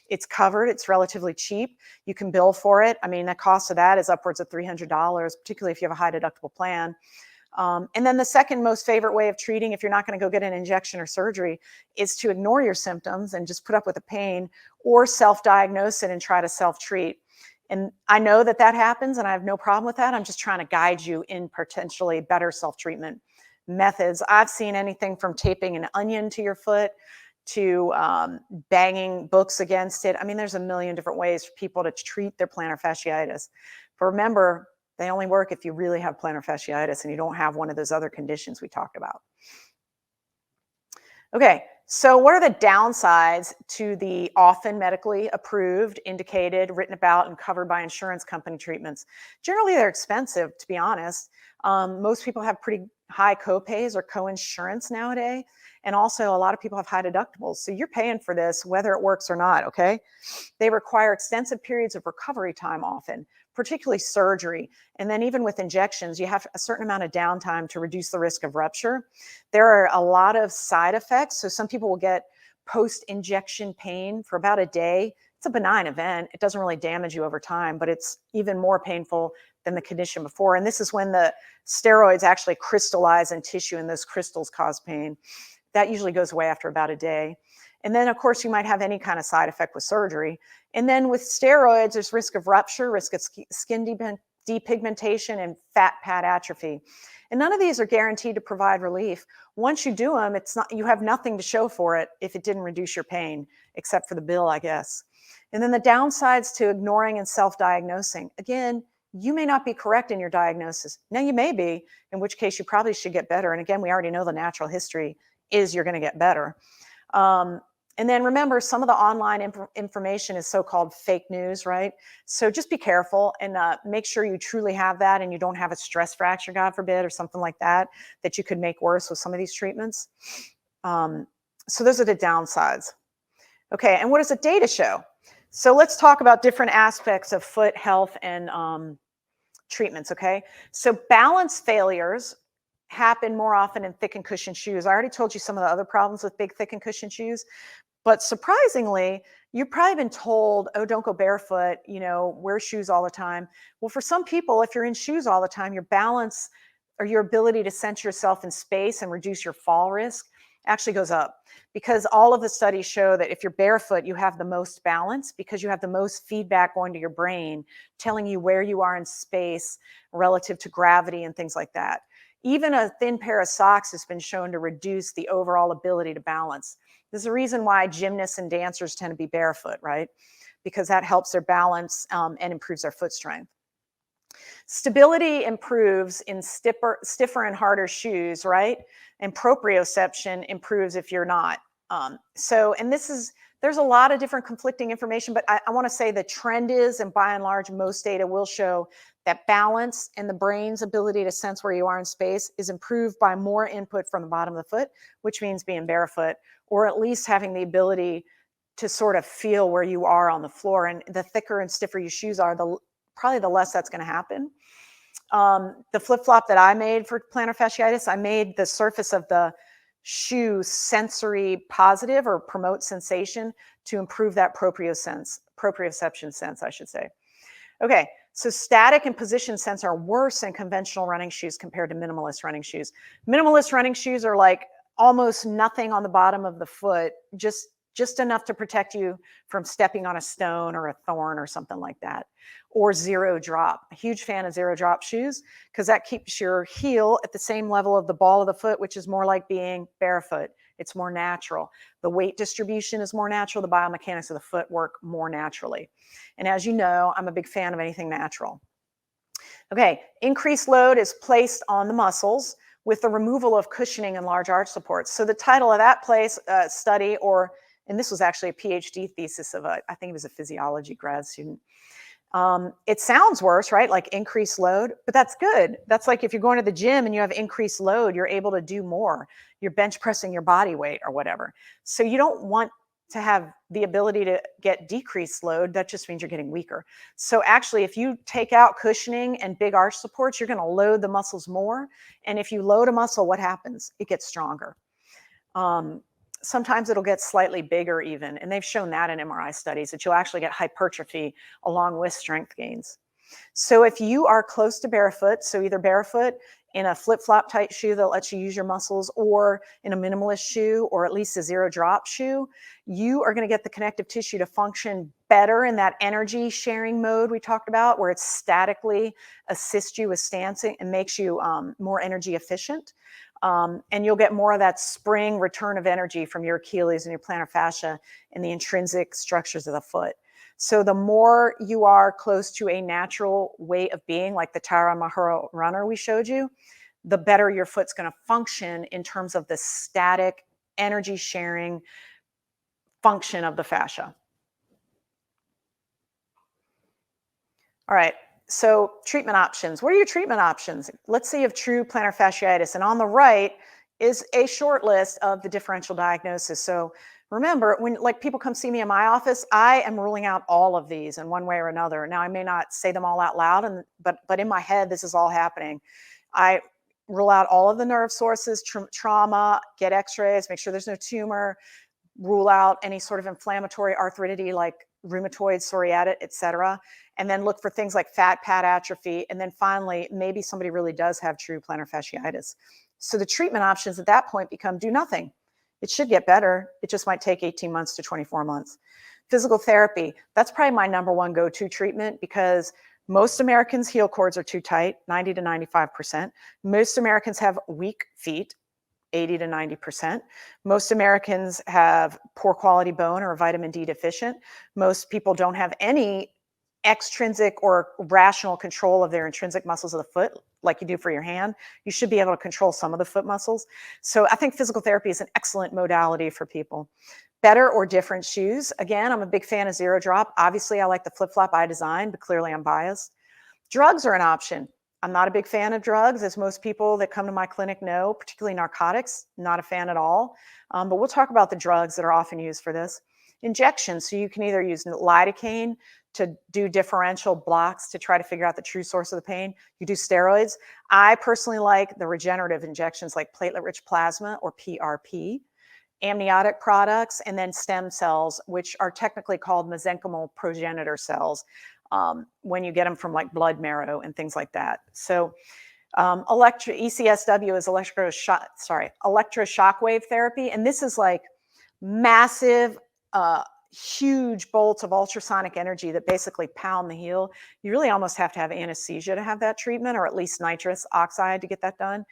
It's covered, it's relatively cheap. You can bill for it. I mean, the cost of that is upwards of $300, particularly if you have a high deductible plan. And then the second most favorite way of treating, if you're not going to go get an injection or surgery, is to ignore your symptoms and just put up with the pain, or self-diagnose it and try to self-treat. And I know that that happens, and I have no problem with that. I'm just trying to guide you in potentially better self-treatment methods. I've seen anything from taping an onion to your foot to banging books against it. I mean, there's a million different ways for people to treat their plantar fasciitis. But remember, they only work if you really have plantar fasciitis and you don't have one of those other conditions we talked about. Okay, so what are the downsides to the often medically approved, indicated, written about, and covered by insurance company treatments? Generally, they're expensive, to be honest. Most people have pretty high copays or coinsurance nowadays. And also, a lot of people have high deductibles. So you're paying for this whether it works or not, okay? They require extensive periods of recovery time often, particularly surgery. And then even with injections, you have a certain amount of downtime to reduce the risk of rupture. There are a lot of side effects. So some people will get post-injection pain for about a day. It's a benign event. It doesn't really damage you over time, but it's even more painful than the condition before. And this is when the steroids actually crystallize in tissue and those crystals cause pain. That usually goes away after about a day. And then, of course, you might have any kind of side effect with surgery. And then with steroids, there's risk of rupture, risk of skin depigmentation, and fat pad atrophy. And none of these are guaranteed to provide relief. Once you do them, it's not, you have nothing to show for it if it didn't reduce your pain, except for the bill, I guess. And then the downsides to ignoring and self-diagnosing. Again, you may not be correct in your diagnosis. Now you may be, in which case you probably should get better. And again, we already know the natural history is you're going to get better. And then remember, some of the online information is so-called fake news, right? So just be careful and make sure you truly have that and you don't have a stress fracture, God forbid, or something like that, that you could make worse with some of these treatments. So those are the downsides. Okay, and what does the data show? So let's talk about different aspects of foot health and treatments, okay? So balance failures happen more often in thick and cushioned shoes. I already told you some of the other problems with big, thick and cushioned shoes, but surprisingly, you've probably been told, oh, don't go barefoot, you know, wear shoes all the time. Well, for some people, if you're in shoes all the time, your balance or your ability to sense yourself in space and reduce your fall risk actually goes up, because all of the studies show that if you're barefoot, you have the most balance because you have the most feedback going to your brain, telling you where you are in space relative to gravity and things like that. Even a thin pair of socks has been shown to reduce the overall ability to balance. There's a reason why gymnasts and dancers tend to be barefoot, right? Because that helps their balance and improves their foot strength. Stability improves in stiffer and harder shoes, right? And proprioception improves if you're not. And there's a lot of different conflicting information, but I want to say the trend is, and by and large, most data will show that balance and the brain's ability to sense where you are in space is improved by more input from the bottom of the foot, which means being barefoot, or at least having the ability to sort of feel where you are on the floor. And the thicker and stiffer your shoes are, probably the less that's going to happen. The flip-flop that I made for plantar fasciitis, I made the surface of the shoe sensory positive, or promote sensation, to improve that proprioception sense, I should say. Okay, So static and position sense are worse in conventional running shoes compared to minimalist running shoes. Minimalist running shoes are like almost nothing on the bottom of the foot, just enough to protect you from stepping on a stone or a thorn or something like that. Or zero drop. A huge fan of zero drop shoes because that keeps your heel at the same level of the ball of the foot, which is more like being barefoot. It's more natural. The weight distribution is more natural. The biomechanics of the foot work more naturally. And as you know, I'm a big fan of anything natural. Okay, increased load is placed on the muscles with the removal of cushioning and large arch supports. So the title of that study, and this was actually a PhD thesis of I think it was a physiology grad student. It sounds worse, right? Like increased load, but that's good. That's like if you're going to the gym and you have increased load, you're able to do more. You're bench pressing your body weight or whatever. So you don't want to have the ability to get decreased load. That just means you're getting weaker. So actually, if you take out cushioning and big arch supports, you're going to load the muscles more. And if you load a muscle, what happens? It gets stronger. Sometimes it'll get slightly bigger even, and they've shown that in MRI studies that you'll actually get hypertrophy along with strength gains. So if you are close to barefoot, so either barefoot in a flip-flop type shoe that lets you use your muscles, or in a minimalist shoe, or at least a zero drop shoe, you are going to get the connective tissue to function better in that energy sharing mode we talked about, where it statically assists you with stancing and makes you more energy efficient. And you'll get more of that spring return of energy from your Achilles and your plantar fascia and the intrinsic structures of the foot. So the more you are close to a natural way of being, like the Tara Mahara runner we showed you, the better your foot's going to function in terms of the static energy sharing function of the fascia. All right. So treatment options. What are your treatment options? Let's say you have true plantar fasciitis. And on the right is a short list of the differential diagnosis. So remember, when like people come see me in my office, I am ruling out all of these in one way or another. Now, I may not say them all out loud, but in my head, this is all happening. I rule out all of the nerve sources, trauma, get x-rays, make sure there's no tumor, rule out any sort of inflammatory arthritic like rheumatoid, psoriatic, etc. And then look for things like fat pad atrophy. And then finally, maybe somebody really does have true plantar fasciitis. So the treatment options at that point become do nothing. It should get better. It just might take 18 months to 24 months. Physical therapy, that's probably my number one go-to treatment because most Americans' heel cords are too tight, 90 to 95%. Most Americans have weak feet, 80 to 90%. Most Americans have poor quality bone or vitamin D deficient. Most people don't have any extrinsic or rational control of their intrinsic muscles of the foot like you do for your hand. You should be able to control some of the foot muscles. So I think physical therapy is an excellent modality for people. Better or different shoes. Again, I'm a big fan of zero drop. Obviously, I like the flip-flop I designed, but clearly I'm biased. Drugs are an option. I'm not a big fan of drugs, as most people that come to my clinic know, particularly narcotics, not a fan at all. But we'll talk about the drugs that are often used for this. Injections, so you can either use lidocaine to do differential blocks to try to figure out the true source of the pain. You do steroids. I personally like the regenerative injections like platelet-rich plasma or PRP, amniotic products, and then stem cells, which are technically called mesenchymal progenitor cells when you get them from like blood marrow and things like that. So ECSW is electroshock wave therapy, and this is like massive, huge bolts of ultrasonic energy that basically pound the heel. You really almost have to have anesthesia to have that treatment, or at least nitrous oxide to get that done.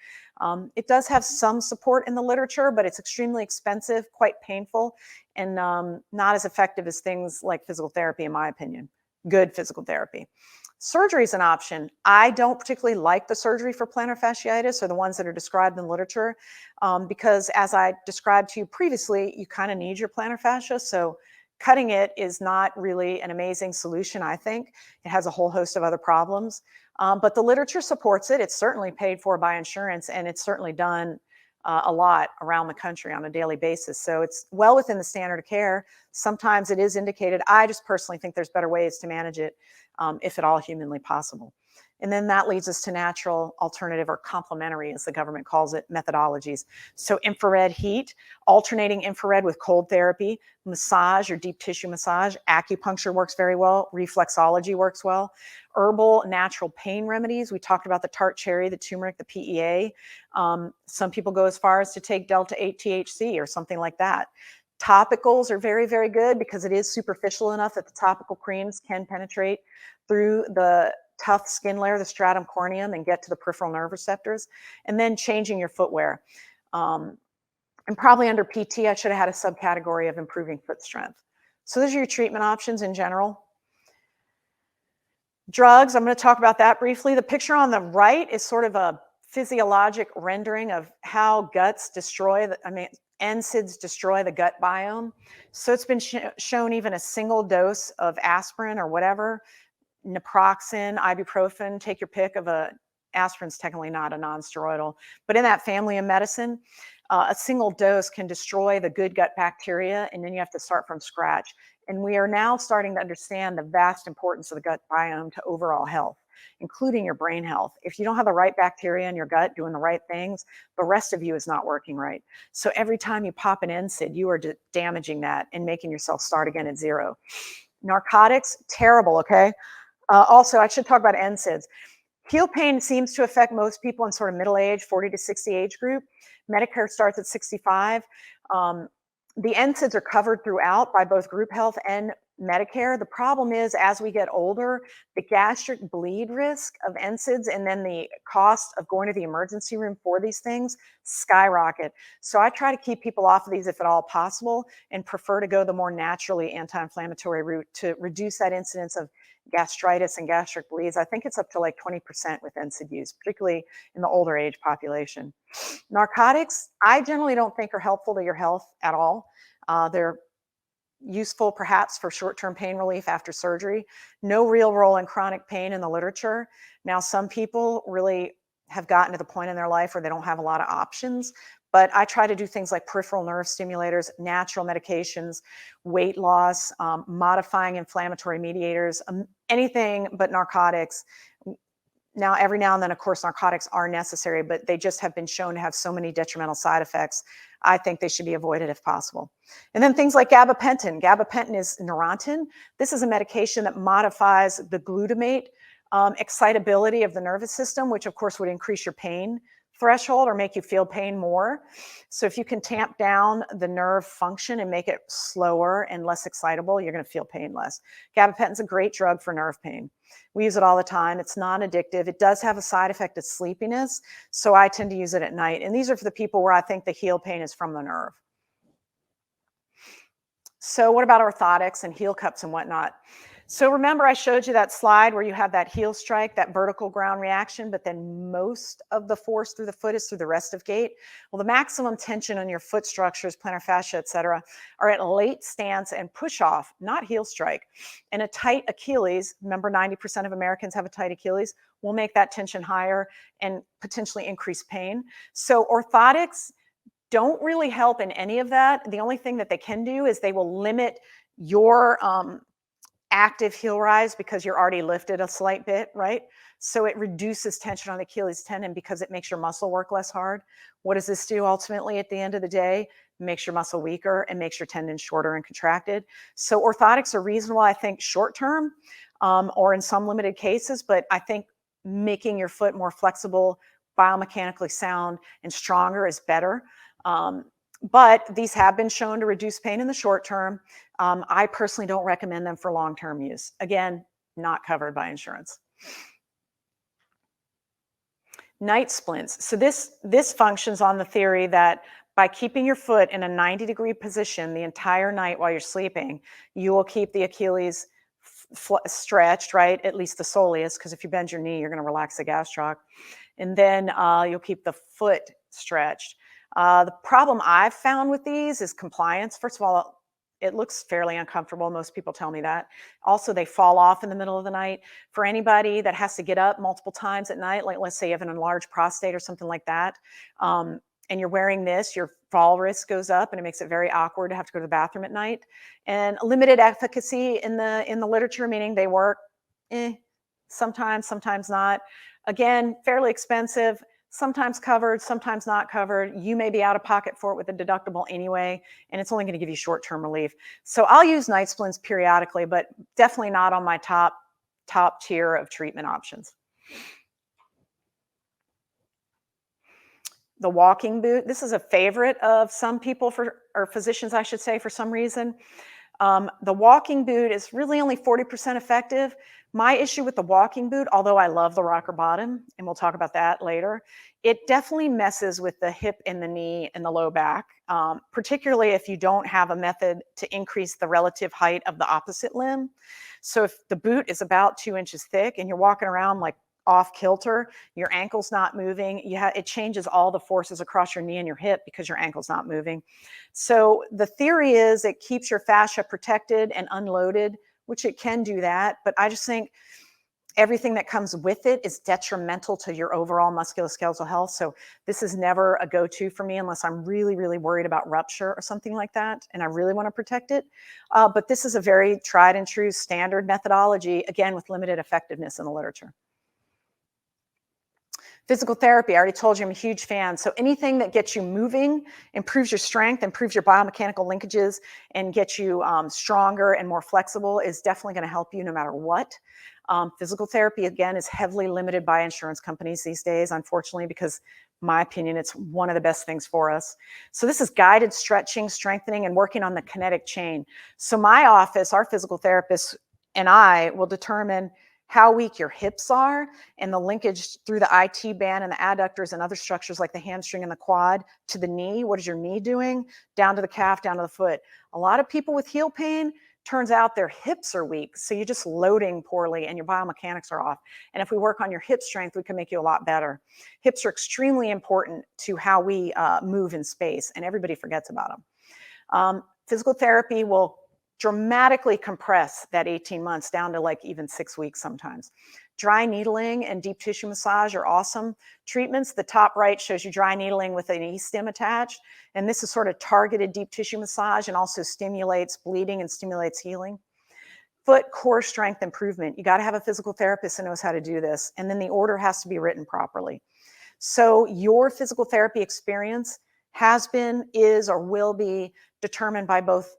It does have some support in the literature, but it's extremely expensive, quite painful, and not as effective as things like physical therapy, in my opinion. Good physical therapy. Surgery is an option. I don't particularly like the surgery for plantar fasciitis or the ones that are described in the literature because as I described to you previously, you kind of need your plantar fascia. So cutting it is not really an amazing solution, I think. It has a whole host of other problems, but the literature supports it. It's certainly paid for by insurance, and it's certainly done a lot around the country on a daily basis. So it's well within the standard of care. Sometimes it is indicated. I just personally think there's better ways to manage it if at all humanly possible. And then that leads us to natural, alternative, or complementary, as the government calls it, methodologies. So infrared heat, alternating infrared with cold therapy, massage or deep tissue massage, acupuncture works very well, reflexology works well, herbal natural pain remedies. We talked about the tart cherry, the turmeric, the PEA. Some people go as far as to take delta 8 THC or something like that. Topicals are very, very good because it is superficial enough that the topical creams can penetrate through the tough skin layer, the stratum corneum, and get to the peripheral nerve receptors. And then changing your footwear. And probably under PT, I should have had a subcategory of improving foot strength. So those are your treatment options in general. Drugs, I'm going to talk about that briefly. The picture on the right is sort of a physiologic rendering of how guts destroy, NSAIDs destroy the gut biome. So it's been shown even a single dose of aspirin or whatever, naproxen, ibuprofen, take your pick of aspirin's technically not a non-steroidal, but in that family of medicine, a single dose can destroy the good gut bacteria, and then you have to start from scratch. And we are now starting to understand the vast importance of the gut biome to overall health, including your brain health. If you don't have the right bacteria in your gut doing the right things, the rest of you is not working right. So every time you pop an NSAID, you are damaging that and making yourself start again at zero. Narcotics, terrible, okay? Also, I should talk about NSAIDs. Heel pain seems to affect most people in sort of middle age, 40 to 60 age group. Medicare starts at 65. The NSAIDs are covered throughout by both group health and Medicare. The problem is, as we get older, the gastric bleed risk of NSAIDs and then the cost of going to the emergency room for these things skyrocket. So I try to keep people off of these if at all possible and prefer to go the more naturally anti-inflammatory route to reduce that incidence of gastritis and gastric bleeds. I think it's up to like 20% with NSAID use, particularly in the older age population. Narcotics, I generally don't think are helpful to your health at all. They're useful perhaps for short-term pain relief after surgery. No real role in chronic pain in the literature. Now, some people really have gotten to the point in their life where they don't have a lot of options, but I try to do things like peripheral nerve stimulators, natural medications, weight loss, modifying inflammatory mediators, anything but narcotics. Now, every now and then, of course, narcotics are necessary, but they just have been shown to have so many detrimental side effects. I think they should be avoided if possible. And then things like gabapentin. Gabapentin is Neurontin. This is a medication that modifies the glutamate excitability of the nervous system, which of course would increase your pain threshold or make you feel pain more. So if you can tamp down the nerve function and make it slower and less excitable, you're going to feel pain less. Gabapentin is a great drug for nerve pain. We use it all the time. It's non-addictive. It does have a side effect of sleepiness, so I tend to use it at night. And these are for the people where I think the heel pain is from the nerve. So what about orthotics and heel cups and whatnot? So remember I showed you that slide where you have that heel strike, that vertical ground reaction, but then most of the force through the foot is through the restive gait. Well, the maximum tension on your foot structures, plantar fascia, et cetera, are at late stance and push off, not heel strike. And a tight Achilles, remember 90% of Americans have a tight Achilles, will make that tension higher and potentially increase pain. So orthotics don't really help in any of that. The only thing that they can do is they will limit your active heel rise because you're already lifted a slight bit, right? So it reduces tension on the Achilles tendon because it makes your muscle work less hard. What does this do ultimately at the end of the day? It makes your muscle weaker and makes your tendon shorter and contracted. So orthotics are reasonable, I think, short term or in some limited cases, but I think making your foot more flexible, biomechanically sound, and stronger is better. But these have been shown to reduce pain in the short term. I personally don't recommend them for long-term use. Again, not covered by insurance. Night splints. So this functions on the theory that by keeping your foot in a 90-degree position the entire night while you're sleeping, you will keep the Achilles stretched, right? At least the soleus, because if you bend your knee, you're going to relax the gastroc. And then you'll keep the foot stretched. The problem I've found with these is compliance. First of all, it looks fairly uncomfortable. Most people tell me that. Also, they fall off in the middle of the night. For anybody that has to get up multiple times at night, like let's say you have an enlarged prostate or something like that, and you're wearing this, your fall risk goes up and it makes it very awkward to have to go to the bathroom at night. And limited efficacy in the literature, meaning they work, sometimes not. Again, fairly expensive, sometimes covered, sometimes not covered. You may be out of pocket for it with a deductible anyway, and it's only going to give you short-term relief. So I'll use night splints periodically, but definitely not on my top tier of treatment options. The walking boot, this is a favorite of some people, or physicians, I should say, for some reason. The walking boot is really only 40% effective. My issue with the walking boot, although I love the rocker bottom, and we'll talk about that later, it definitely messes with the hip and the knee and the low back, particularly if you don't have a method to increase the relative height of the opposite limb. So if the boot is about 2 inches thick and you're walking around like off kilter, your ankle's not moving, it changes all the forces across your knee and your hip because your ankle's not moving. So the theory is it keeps your fascia protected and unloaded, which it can do that, but I just think everything that comes with it is detrimental to your overall musculoskeletal health. So this is never a go-to for me unless I'm really, really worried about rupture or something like that, and I really want to protect it. But this is a very tried and true standard methodology, again, with limited effectiveness in the literature. Physical therapy, I already told you I'm a huge fan. So anything that gets you moving, improves your strength, improves your biomechanical linkages, and gets you stronger and more flexible is definitely going to help you no matter what. Physical therapy, again, is heavily limited by insurance companies these days, unfortunately, because in my opinion, it's one of the best things for us. So this is guided stretching, strengthening, and working on the kinetic chain. So my office, our physical therapist and I will determine how weak your hips are and the linkage through the IT band and the adductors and other structures like the hamstring and the quad to the knee. What is your knee doing? Down to the calf, down to the foot. A lot of people with heel pain, turns out their hips are weak. So you're just loading poorly and your biomechanics are off. And if we work on your hip strength, we can make you a lot better. Hips are extremely important to how we move in space, and everybody forgets about them. Physical therapy will dramatically compress that 18 months down to like even 6 weeks sometimes. Dry needling and deep tissue massage are awesome treatments. The top right shows you dry needling with an E-stim attached. And this is sort of targeted deep tissue massage and also stimulates bleeding and stimulates healing. Foot core strength improvement. You got to have a physical therapist that knows how to do this. And then the order has to be written properly. So your physical therapy experience has been, is, or will be determined by both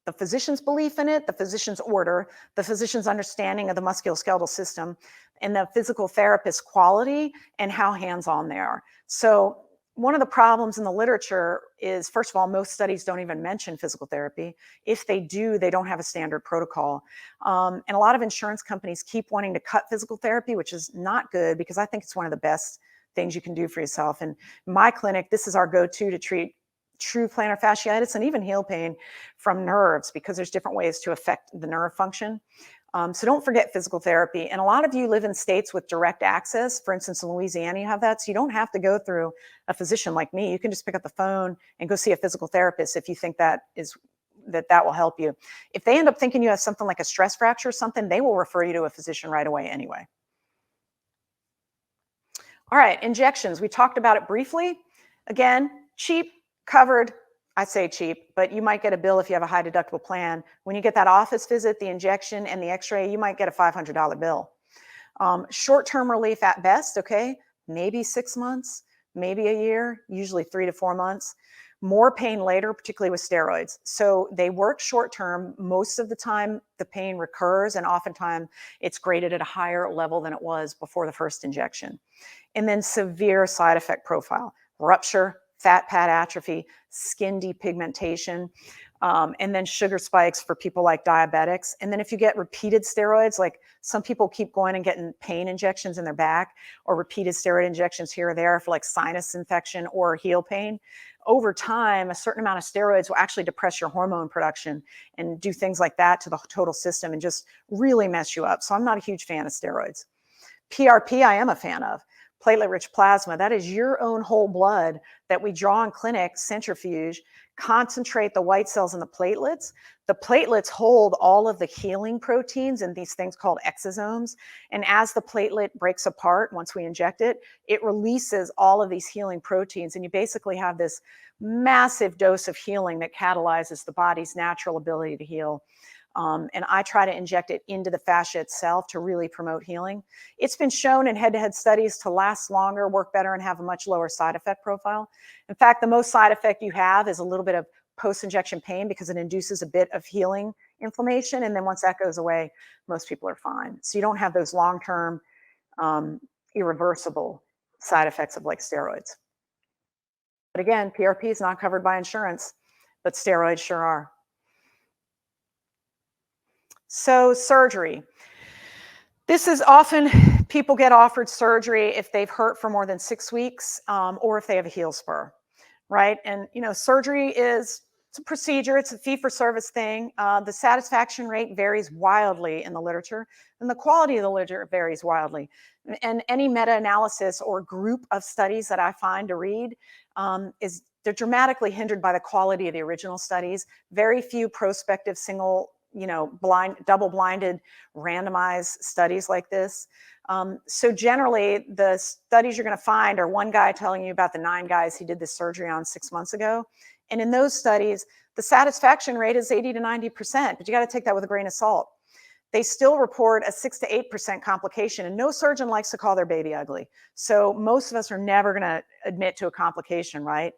the physician's belief in it, the physician's order, the physician's understanding of the musculoskeletal system, and the physical therapist's quality and how hands-on they are. So one of the problems in the literature is, first of all, most studies don't even mention physical therapy. If they do, they don't have a standard protocol. And a lot of insurance companies keep wanting to cut physical therapy, which is not good because I think it's one of the best things you can do for yourself. And in my clinic, this is our go-to to treat true plantar fasciitis and even heel pain from nerves, because there's different ways to affect the nerve function. So don't forget physical therapy. And a lot of you live in states with direct access. For instance, in Louisiana, you have that. So you don't have to go through a physician like me. You can just pick up the phone and go see a physical therapist if you think that will help you. If they end up thinking you have something like a stress fracture or something, they will refer you to a physician right away anyway. All right, injections. We talked about it briefly. Again, cheap, covered. I say cheap, but you might get a bill if you have a high deductible plan. When you get that office visit, the injection and the x-ray, you might get a $500 bill. Short-term relief at best, okay? Maybe 6 months, maybe a year, usually 3 to 4 months. More pain later, particularly with steroids. So they work short-term. Most of the time, the pain recurs, and oftentimes it's graded at a higher level than it was before the first injection. And then severe side effect profile, rupture, fat pad atrophy, skin depigmentation, and then sugar spikes for people like diabetics. And then if you get repeated steroids, like some people keep going and getting pain injections in their back or repeated steroid injections here or there for like sinus infection or heel pain, over time, a certain amount of steroids will actually depress your hormone production and do things like that to the total system and just really mess you up. So I'm not a huge fan of steroids. PRP, I am a fan of. Platelet-rich plasma, that is your own whole blood that we draw in clinic, centrifuge, concentrate the white cells in the platelets. The platelets hold all of the healing proteins and these things called exosomes. And as the platelet breaks apart, once we inject it, it releases all of these healing proteins. And you basically have this massive dose of healing that catalyzes the body's natural ability to heal. And I try to inject it into the fascia itself to really promote healing. It's been shown in head-to-head studies to last longer, work better, and have a much lower side effect profile. In fact, the most side effect you have is a little bit of post-injection pain because it induces a bit of healing inflammation. And then once that goes away, most people are fine. So you don't have those long-term irreversible side effects of like steroids. But again, PRP is not covered by insurance, but steroids sure are. So surgery. This is often people get offered surgery if they've hurt for more than 6 weeks or if they have a heel spur, right? And surgery it's a procedure. It's a fee-for-service thing. The satisfaction rate varies wildly in the literature, and the quality of the literature varies wildly. And any meta-analysis or group of studies that I find to read they're dramatically hindered by the quality of the original studies. Very few prospective double-blinded, randomized studies like this. So generally, the studies you're going to find are one guy telling you about the 9 guys he did this surgery on 6 months ago. And in those studies, the satisfaction rate is 80 to 90%, but you got to take that with a grain of salt. They still report a 6 to 8% complication, and no surgeon likes to call their baby ugly. So most of us are never going to admit to a complication, right?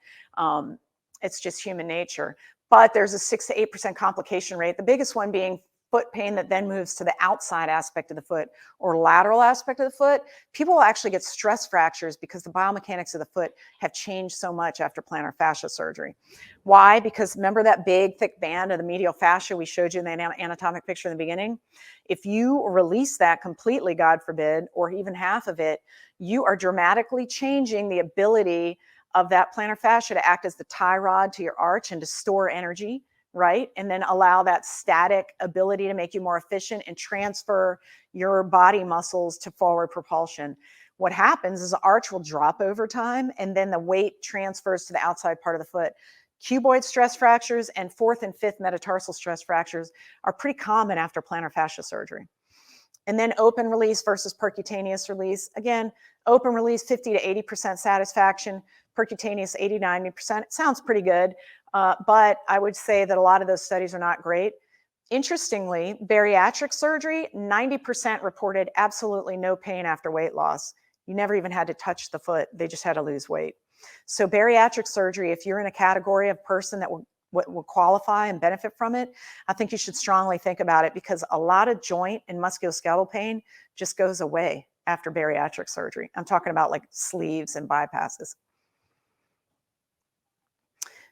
It's just human nature. But there's a 6 to 8% complication rate, the biggest one being foot pain that then moves to the outside aspect of the foot or lateral aspect of the foot. People will actually get stress fractures because the biomechanics of the foot have changed so much after plantar fascia surgery. Why? Because remember that big, thick band of the medial fascia we showed you in the anatomic picture in the beginning? If you release that completely, God forbid, or even half of it, you are dramatically changing the ability of that plantar fascia to act as the tie rod to your arch and to store energy, right? And then allow that static ability to make you more efficient and transfer your body muscles to forward propulsion. What happens is the arch will drop over time, and then the weight transfers to the outside part of the foot. Cuboid stress fractures and 4th and 5th metatarsal stress fractures are pretty common after plantar fascia surgery. And then open release versus percutaneous release. Again, open release, 50 to 80% satisfaction. Percutaneous, 80 to 90%. It sounds pretty good, but I would say that a lot of those studies are not great. Interestingly, bariatric surgery, 90% reported absolutely no pain after weight loss. You never even had to touch the foot. They just had to lose weight. So bariatric surgery, if you're in a category of person that will qualify and benefit from it, I think you should strongly think about it, because a lot of joint and musculoskeletal pain just goes away after bariatric surgery. I'm talking about like sleeves and bypasses.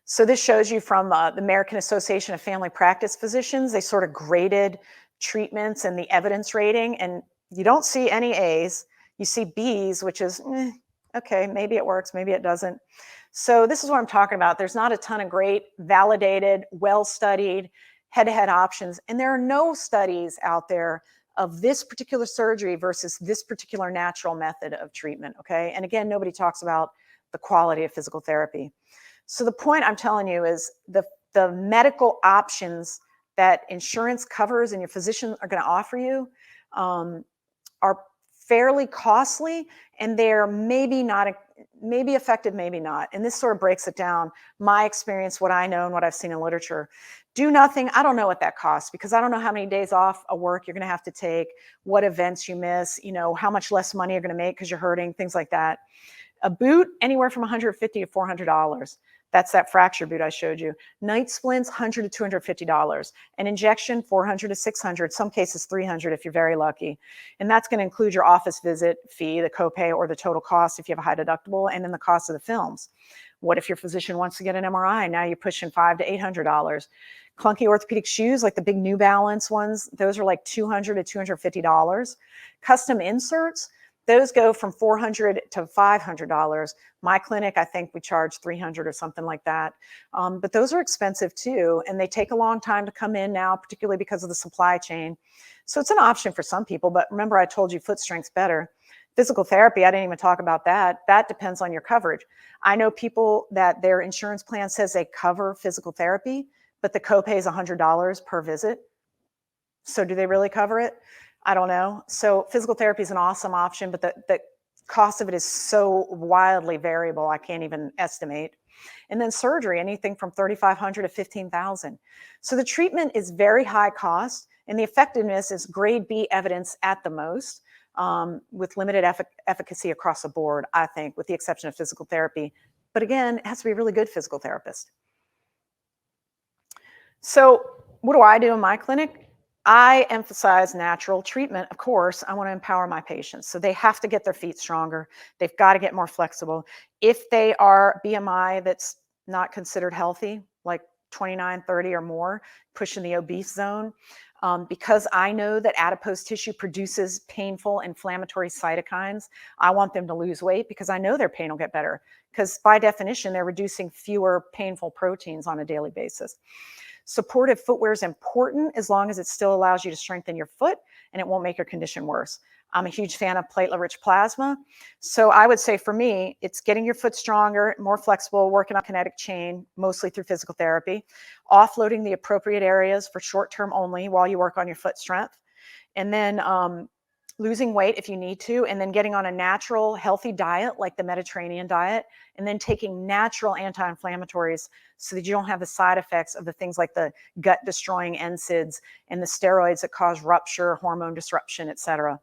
So this shows you from the American Association of Family Practice Physicians. They sort of graded treatments and the evidence rating, and you don't see any A's. You see B's, which is, okay, maybe it works, maybe it doesn't. So this is what I'm talking about. There's not a ton of great, validated, well-studied head-to-head options, and there are no studies out there of this particular surgery versus this particular natural method of treatment, okay? And again, nobody talks about the quality of physical therapy. So the point I'm telling you is the medical options that insurance covers and your physician are going to offer you are fairly costly, and they're maybe effective, maybe not. And this sort of breaks it down. My experience, what I know and what I've seen in literature. Do nothing. I don't know what that costs, because I don't know how many days off of work you're going to have to take, what events you miss, how much less money you're going to make because you're hurting, things like that. A boot, anywhere from $150 to $400. That's that fracture boot I showed you. Night splints, $100 to $250. An injection, $400 to $600. Some cases $300 if you're very lucky. And that's going to include your office visit fee, the copay, or the total cost if you have a high deductible, and then the cost of the films. What if your physician wants to get an MRI? Now you're pushing $500 to $800. Clunky orthopedic shoes, like the big New Balance ones, those are like $200 to $250. Custom inserts, those go from $400 to $500. My clinic, I think we charge $300 or something like that. But those are expensive too, and they take a long time to come in now, particularly because of the supply chain. So it's an option for some people, but remember I told you foot strength's better. Physical therapy, I didn't even talk about that. That depends on your coverage. I know people that their insurance plan says they cover physical therapy, but the copay is $100 per visit. So do they really cover it? I don't know. So physical therapy is an awesome option, but the cost of it is so wildly variable, I can't even estimate. And then surgery, anything from $3,500 to $15,000. So the treatment is very high cost, and the effectiveness is grade B evidence at the most, with limited efficacy across the board, I think, with the exception of physical therapy. But again, it has to be a really good physical therapist. So what do I do in my clinic? I emphasize natural treatment. Of course, I want to empower my patients. So they have to get their feet stronger. They've got to get more flexible. If they are BMI that's not considered healthy, like 29, 30 or more, pushing the obese zone, because I know that adipose tissue produces painful inflammatory cytokines, I want them to lose weight because I know their pain will get better. Because by definition, they're reducing fewer painful proteins on a daily basis. Supportive footwear is important as long as it still allows you to strengthen your foot and it won't make your condition worse. I'm a huge fan of platelet-rich plasma. So I would say for me, it's getting your foot stronger, more flexible, working on kinetic chain, mostly through physical therapy, offloading the appropriate areas for short-term only while you work on your foot strength, and then losing weight if you need to, and then getting on a natural, healthy diet like the Mediterranean diet, and then taking natural anti-inflammatories so that you don't have the side effects of the things like the gut-destroying NSAIDs and the steroids that cause rupture, hormone disruption, et cetera.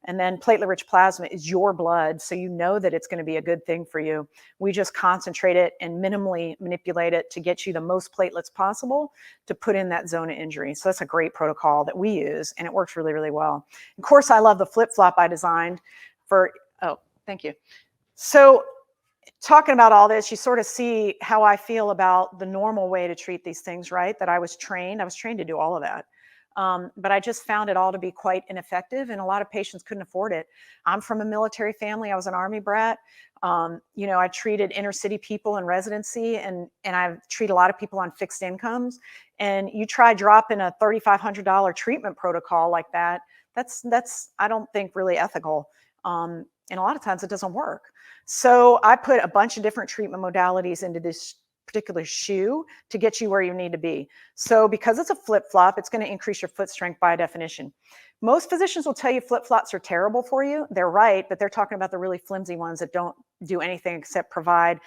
And then platelet-rich plasma is your blood, so you know that it's going to be a good thing for you. We just concentrate it and minimally manipulate it to get you the most platelets possible to put in that zone of injury. So that's a great protocol that we use, and it works really, really well. Of course, I love the flip-flop I designed for, oh, thank you. So talking about all this, you sort of see how I feel about the normal way to treat these things, right? That I was trained to do all of that. But I just found it all to be quite ineffective, and a lot of patients couldn't afford it. I'm from a military family. I was an Army brat. I treated inner city people in residency, and I treat a lot of people on fixed incomes. And you try dropping a $3,500 treatment protocol like that, that's I don't think really ethical. And a lot of times it doesn't work. So I put a bunch of different treatment modalities into this particular shoe to get you where you need to be. So because it's a flip-flop, it's going to increase your foot strength by definition. Most physicians will tell you flip-flops are terrible for you. They're right, but they're talking about the really flimsy ones that don't do anything except provide,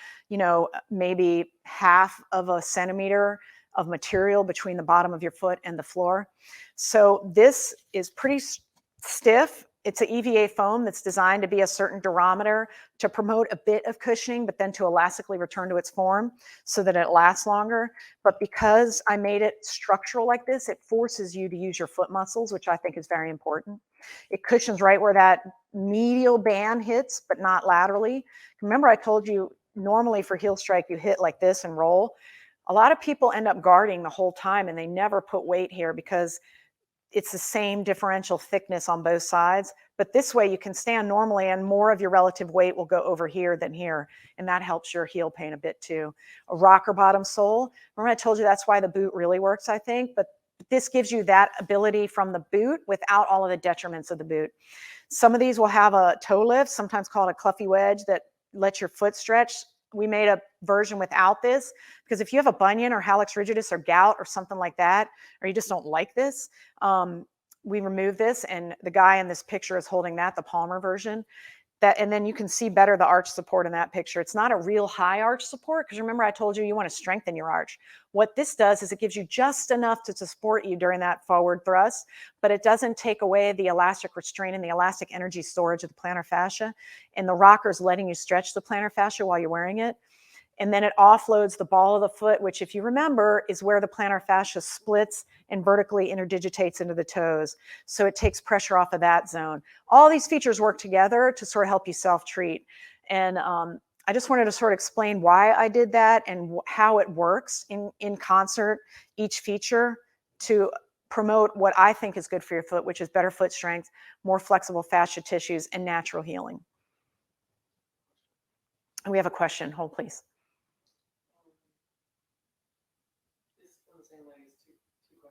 maybe half of a centimeter of material between the bottom of your foot and the floor. So this is pretty stiff. It's an EVA foam that's designed to be a certain durometer to promote a bit of cushioning, but then to elastically return to its form so that it lasts longer. But because I made it structural like this, it forces you to use your foot muscles, which I think is very important. It cushions right where that medial band hits, but not laterally. Remember I told you normally for heel strike, you hit like this and roll. A lot of people end up guarding the whole time and they never put weight here because it's the same differential thickness on both sides, but this way you can stand normally and more of your relative weight will go over here than here, and that helps your heel pain a bit too. A rocker bottom sole, remember I told you that's why the boot really works, I think, but this gives you that ability from the boot without all of the detriments of the boot. Some of these will have a toe lift, sometimes called a cluffy wedge, that lets your foot stretch. We made a version without this because if you have a bunion or hallux rigidus or gout or something like that, or you just don't like this, we remove this, and the guy in this picture is holding that, the Palmer version. And then you can see better the arch support in that picture. It's not a real high arch support because remember I told you you want to strengthen your arch. What this does is it gives you just enough to support you during that forward thrust, but it doesn't take away the elastic restraint and the elastic energy storage of the plantar fascia. And the rocker is letting you stretch the plantar fascia while you're wearing it. And then it offloads the ball of the foot, which if you remember is where the plantar fascia splits and vertically interdigitates into the toes. So it takes pressure off of that zone. All these features work together to sort of help you self-treat. And I just wanted to sort of explain why I did that and how it works in concert, each feature to promote what I think is good for your foot, which is better foot strength, more flexible fascia tissues, and natural healing. And we have a question. Hold, please.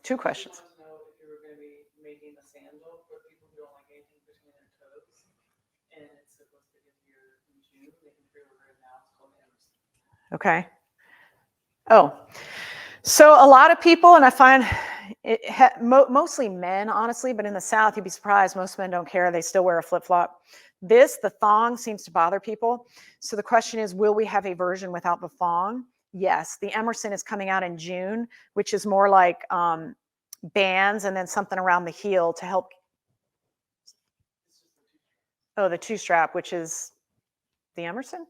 Two questions. I want to know if you were going to be making a sandal for people who don't like anything between their toes, and it's supposed to be here in June. They can pre-order it now. It's called Emerson. Okay. Oh, so a lot of people, and I find, Mostly men, honestly, but in the South, you'd be surprised. Most men don't care. They still wear a flip-flop. The thong seems to bother people. So the question is, will we have a version without the thong? Yes. The Emerson is coming out in June, which is more like bands and then something around the heel to help. Oh, the two-strap, which is the Emerson?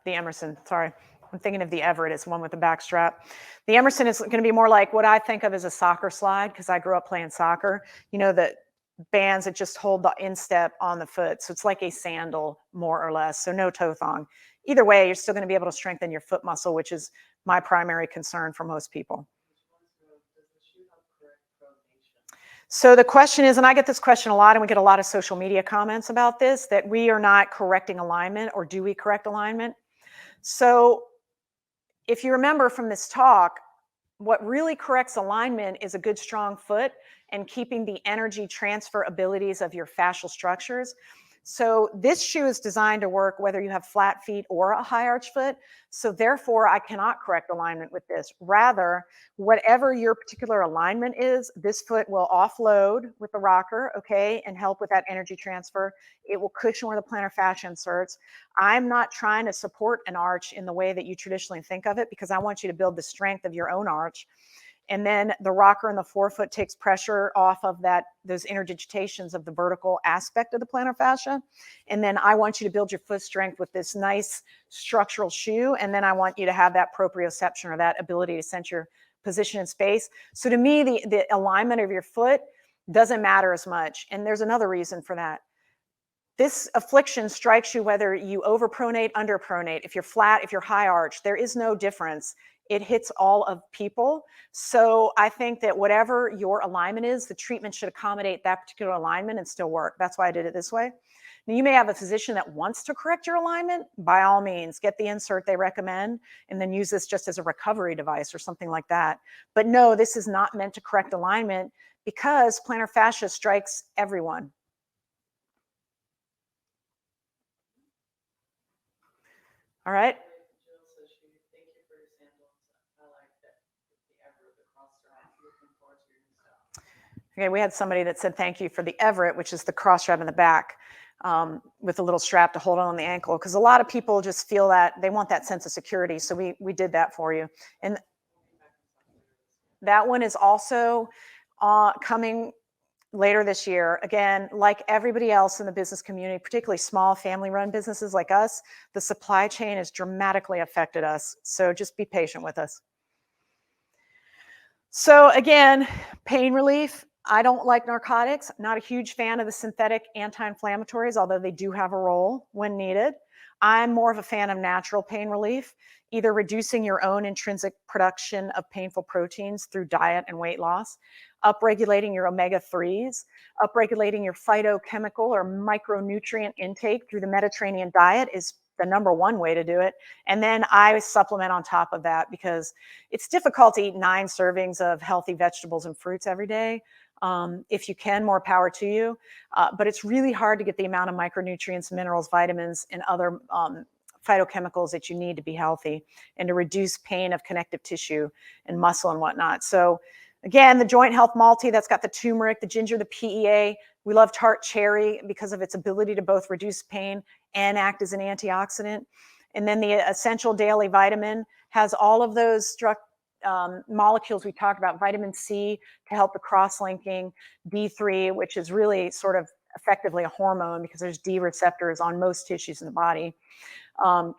The Emerson, sorry. I'm thinking of the Everett. It's one with the back strap. The Emerson is going to be more like what I think of as a soccer slide because I grew up playing soccer. You know, the bands that just hold the instep on the foot. So it's like a sandal, more or less. So no toe thong. Either way, you're still going to be able to strengthen your foot muscle, which is my primary concern for most people. So the question is, and I get this question a lot, and we get a lot of social media comments about this, that we are not correcting alignment, or do we correct alignment? So if you remember from this talk, what really corrects alignment is a good, strong foot and keeping the energy transfer abilities of your fascial structures. So this shoe is designed to work whether you have flat feet or a high arch foot. So therefore, I cannot correct alignment with this. Rather, whatever your particular alignment is, this foot will offload with the rocker, okay, and help with that energy transfer. It will cushion where the plantar fascia inserts. I'm not trying to support an arch in the way that you traditionally think of it because I want you to build the strength of your own arch. And then the rocker in the forefoot takes pressure off of those interdigitations of the vertical aspect of the plantar fascia. And then I want you to build your foot strength with this nice structural shoe. And then I want you to have that proprioception, or that ability to sense your position in space. So to me, the alignment of your foot doesn't matter as much. And there's another reason for that. This affliction strikes you whether you overpronate, underpronate, if you're flat, if you're high arch, there is no difference. It hits all of people. So I think that whatever your alignment is, the treatment should accommodate that particular alignment and still work. That's why I did it this way. Now, you may have a physician that wants to correct your alignment. By all means, get the insert they recommend and then use this just as a recovery device or something like that. But no, this is not meant to correct alignment because plantar fascia strikes everyone. All right. Okay, we had somebody that said thank you for the Everett, which is the cross strap in the back with a little strap to hold on the ankle. Because a lot of people just feel that they want that sense of security. So we did that for you. And that one is also coming later this year. Again, like everybody else in the business community, particularly small family-run businesses like us, the supply chain has dramatically affected us. So just be patient with us. So again, pain relief. I don't like narcotics. Not a huge fan of the synthetic anti-inflammatories, although they do have a role when needed. I'm more of a fan of natural pain relief, either reducing your own intrinsic production of painful proteins through diet and weight loss, upregulating your omega-3s, upregulating your phytochemical or micronutrient intake through the Mediterranean diet is the number one way to do it. And then I supplement on top of that because it's difficult to eat 9 servings of healthy vegetables and fruits every day. If you can, more power to you. But it's really hard to get the amount of micronutrients, minerals, vitamins, and other phytochemicals that you need to be healthy and to reduce pain of connective tissue and muscle and whatnot. So again, the Joint Health Multi, that's got the turmeric, the ginger, the PEA. We love tart cherry because of its ability to both reduce pain and act as an antioxidant. And then the Essential Daily Vitamin has all of those molecules we talked about, vitamin C to help the cross-linking, D3, which is really sort of effectively a hormone because there's D receptors on most tissues in the body.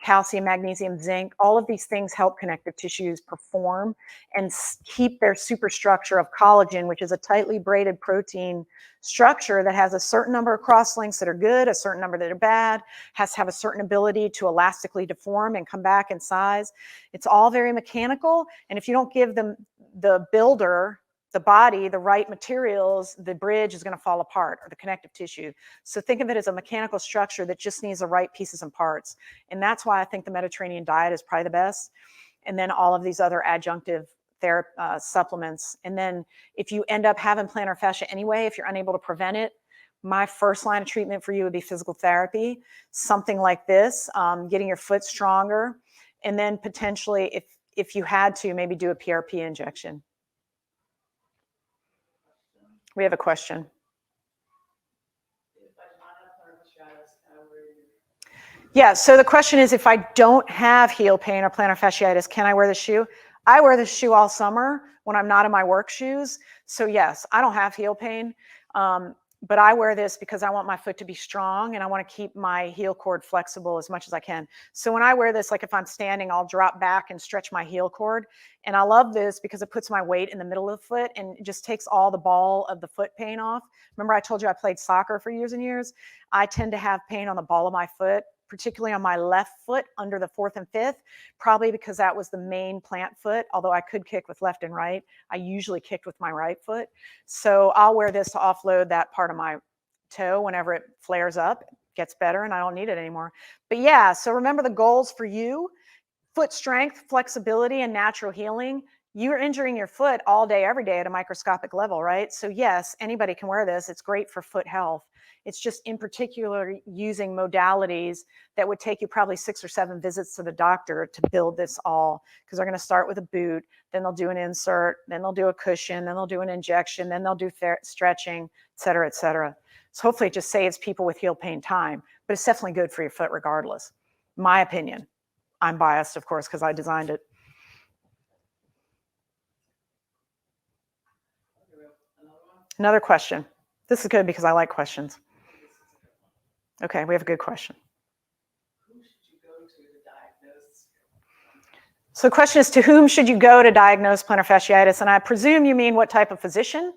Calcium, magnesium, zinc, all of these things help connective tissues perform and keep their superstructure of collagen, which is a tightly braided protein structure that has a certain number of crosslinks that are good, a certain number that are bad, has to have a certain ability to elastically deform and come back in size. It's all very mechanical, and if you don't give them the builder, the body, the right materials, the bridge is going to fall apart, or the connective tissue. So think of it as a mechanical structure that just needs the right pieces and parts. And that's why I think the Mediterranean diet is probably the best. And then all of these other adjunctive supplements. And then if you end up having plantar fascia anyway, if you're unable to prevent it, my first line of treatment for you would be physical therapy, something like this, getting your foot stronger. And then potentially, if you had to, maybe do a PRP injection. We have a question. If I do not have plantar fasciitis, can I wear your... Yeah, so the question is, if I don't have heel pain or plantar fasciitis, can I wear the shoe? I wear this shoe all summer when I'm not in my work shoes. So yes, I don't have heel pain, but I wear this because I want my foot to be strong and I want to keep my heel cord flexible as much as I can. So when I wear this, like if I'm standing, I'll drop back and stretch my heel cord. And I love this because it puts my weight in the middle of the foot and it just takes all the ball of the foot pain off. Remember I told you I played soccer for years and years? I tend to have pain on the ball of my foot, particularly on my left foot under the 4th and 5th, probably because that was the main plant foot. Although I could kick with left and right, I usually kicked with my right foot. So I'll wear this to offload that part of my toe whenever it flares up, gets better, and I don't need it anymore. But yeah, so remember the goals for you: foot strength, flexibility, and natural healing. You're injuring your foot all day, every day at a microscopic level, right? So yes, anybody can wear this. It's great for foot health. It's just in particular using modalities that would take you probably 6 or 7 visits to the doctor to build this all, because they're going to start with a boot, then they'll do an insert, then they'll do a cushion, then they'll do an injection, then they'll do stretching, et cetera, et cetera. So hopefully it just saves people with heel pain time, but it's definitely good for your foot regardless. My opinion. I'm biased, of course, because I designed it. Another question. This is good because I like questions. Okay, we have a good question. Who should you go to diagnose? So the question is, to whom should you go to diagnose plantar fasciitis? And I presume you mean what type of physician?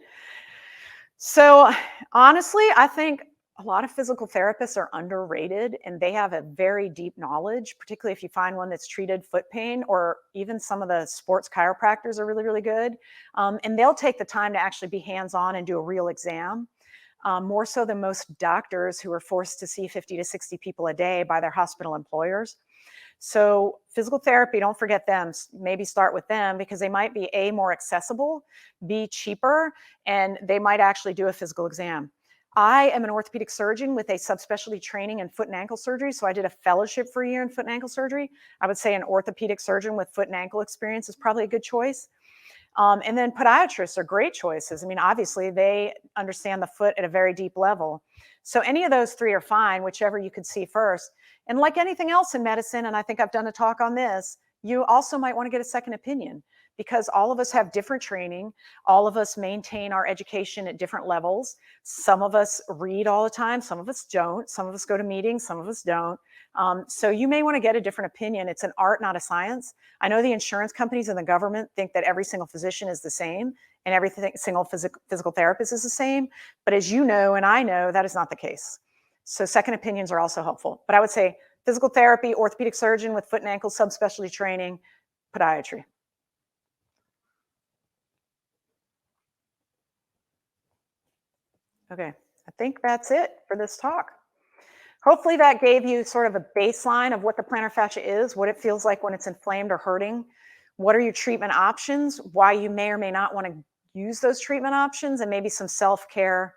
So honestly, I think a lot of physical therapists are underrated and they have a very deep knowledge, particularly if you find one that's treated foot pain, or even some of the sports chiropractors are really, really good. And they'll take the time to actually be hands-on and do a real exam. More so than most doctors who are forced to see 50 to 60 people a day by their hospital employers. So physical therapy, don't forget them. Maybe start with them because they might be A, more accessible, B, cheaper, and they might actually do a physical exam. I am an orthopedic surgeon with a subspecialty training in foot and ankle surgery. So I did a fellowship for a year in foot and ankle surgery. I would say an orthopedic surgeon with foot and ankle experience is probably a good choice. And then podiatrists are great choices. I mean, obviously they understand the foot at a very deep level. So any of those 3 are fine, whichever you could see first. And like anything else in medicine, and I think I've done a talk on this, you also might want to get a second opinion because all of us have different training. All of us maintain our education at different levels. Some of us read all the time. Some of us don't. Some of us go to meetings. Some of us don't. So you may want to get a different opinion. It's an art, not a science. I know the insurance companies and the government think that every single physician is the same and every single physical therapist is the same. But as you know, and I know, that is not the case. So second opinions are also helpful. But I would say physical therapy, orthopedic surgeon with foot and ankle subspecialty training, podiatry. Okay, I think that's it for this talk. Hopefully that gave you sort of a baseline of what the plantar fascia is, what it feels like when it's inflamed or hurting, what are your treatment options, why you may or may not want to use those treatment options, and maybe some self-care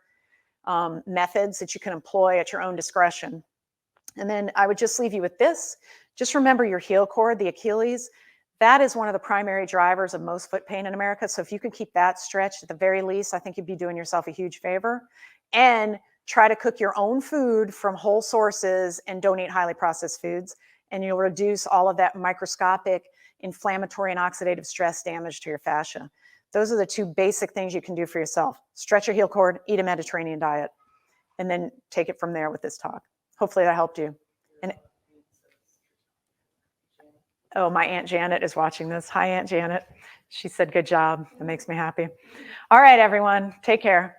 methods that you can employ at your own discretion. And then I would just leave you with this. Just remember your heel cord, the Achilles. That is one of the primary drivers of most foot pain in America. So if you can keep that stretched at the very least, I think you'd be doing yourself a huge favor. And try to cook your own food from whole sources and don't eat highly processed foods. And you'll reduce all of that microscopic inflammatory and oxidative stress damage to your fascia. Those are the 2 basic things you can do for yourself. Stretch your heel cord, eat a Mediterranean diet, and then take it from there with this talk. Hopefully that helped you. And oh, my Aunt Janet is watching this. Hi, Aunt Janet. She said, good job. That makes me happy. All right, everyone. Take care.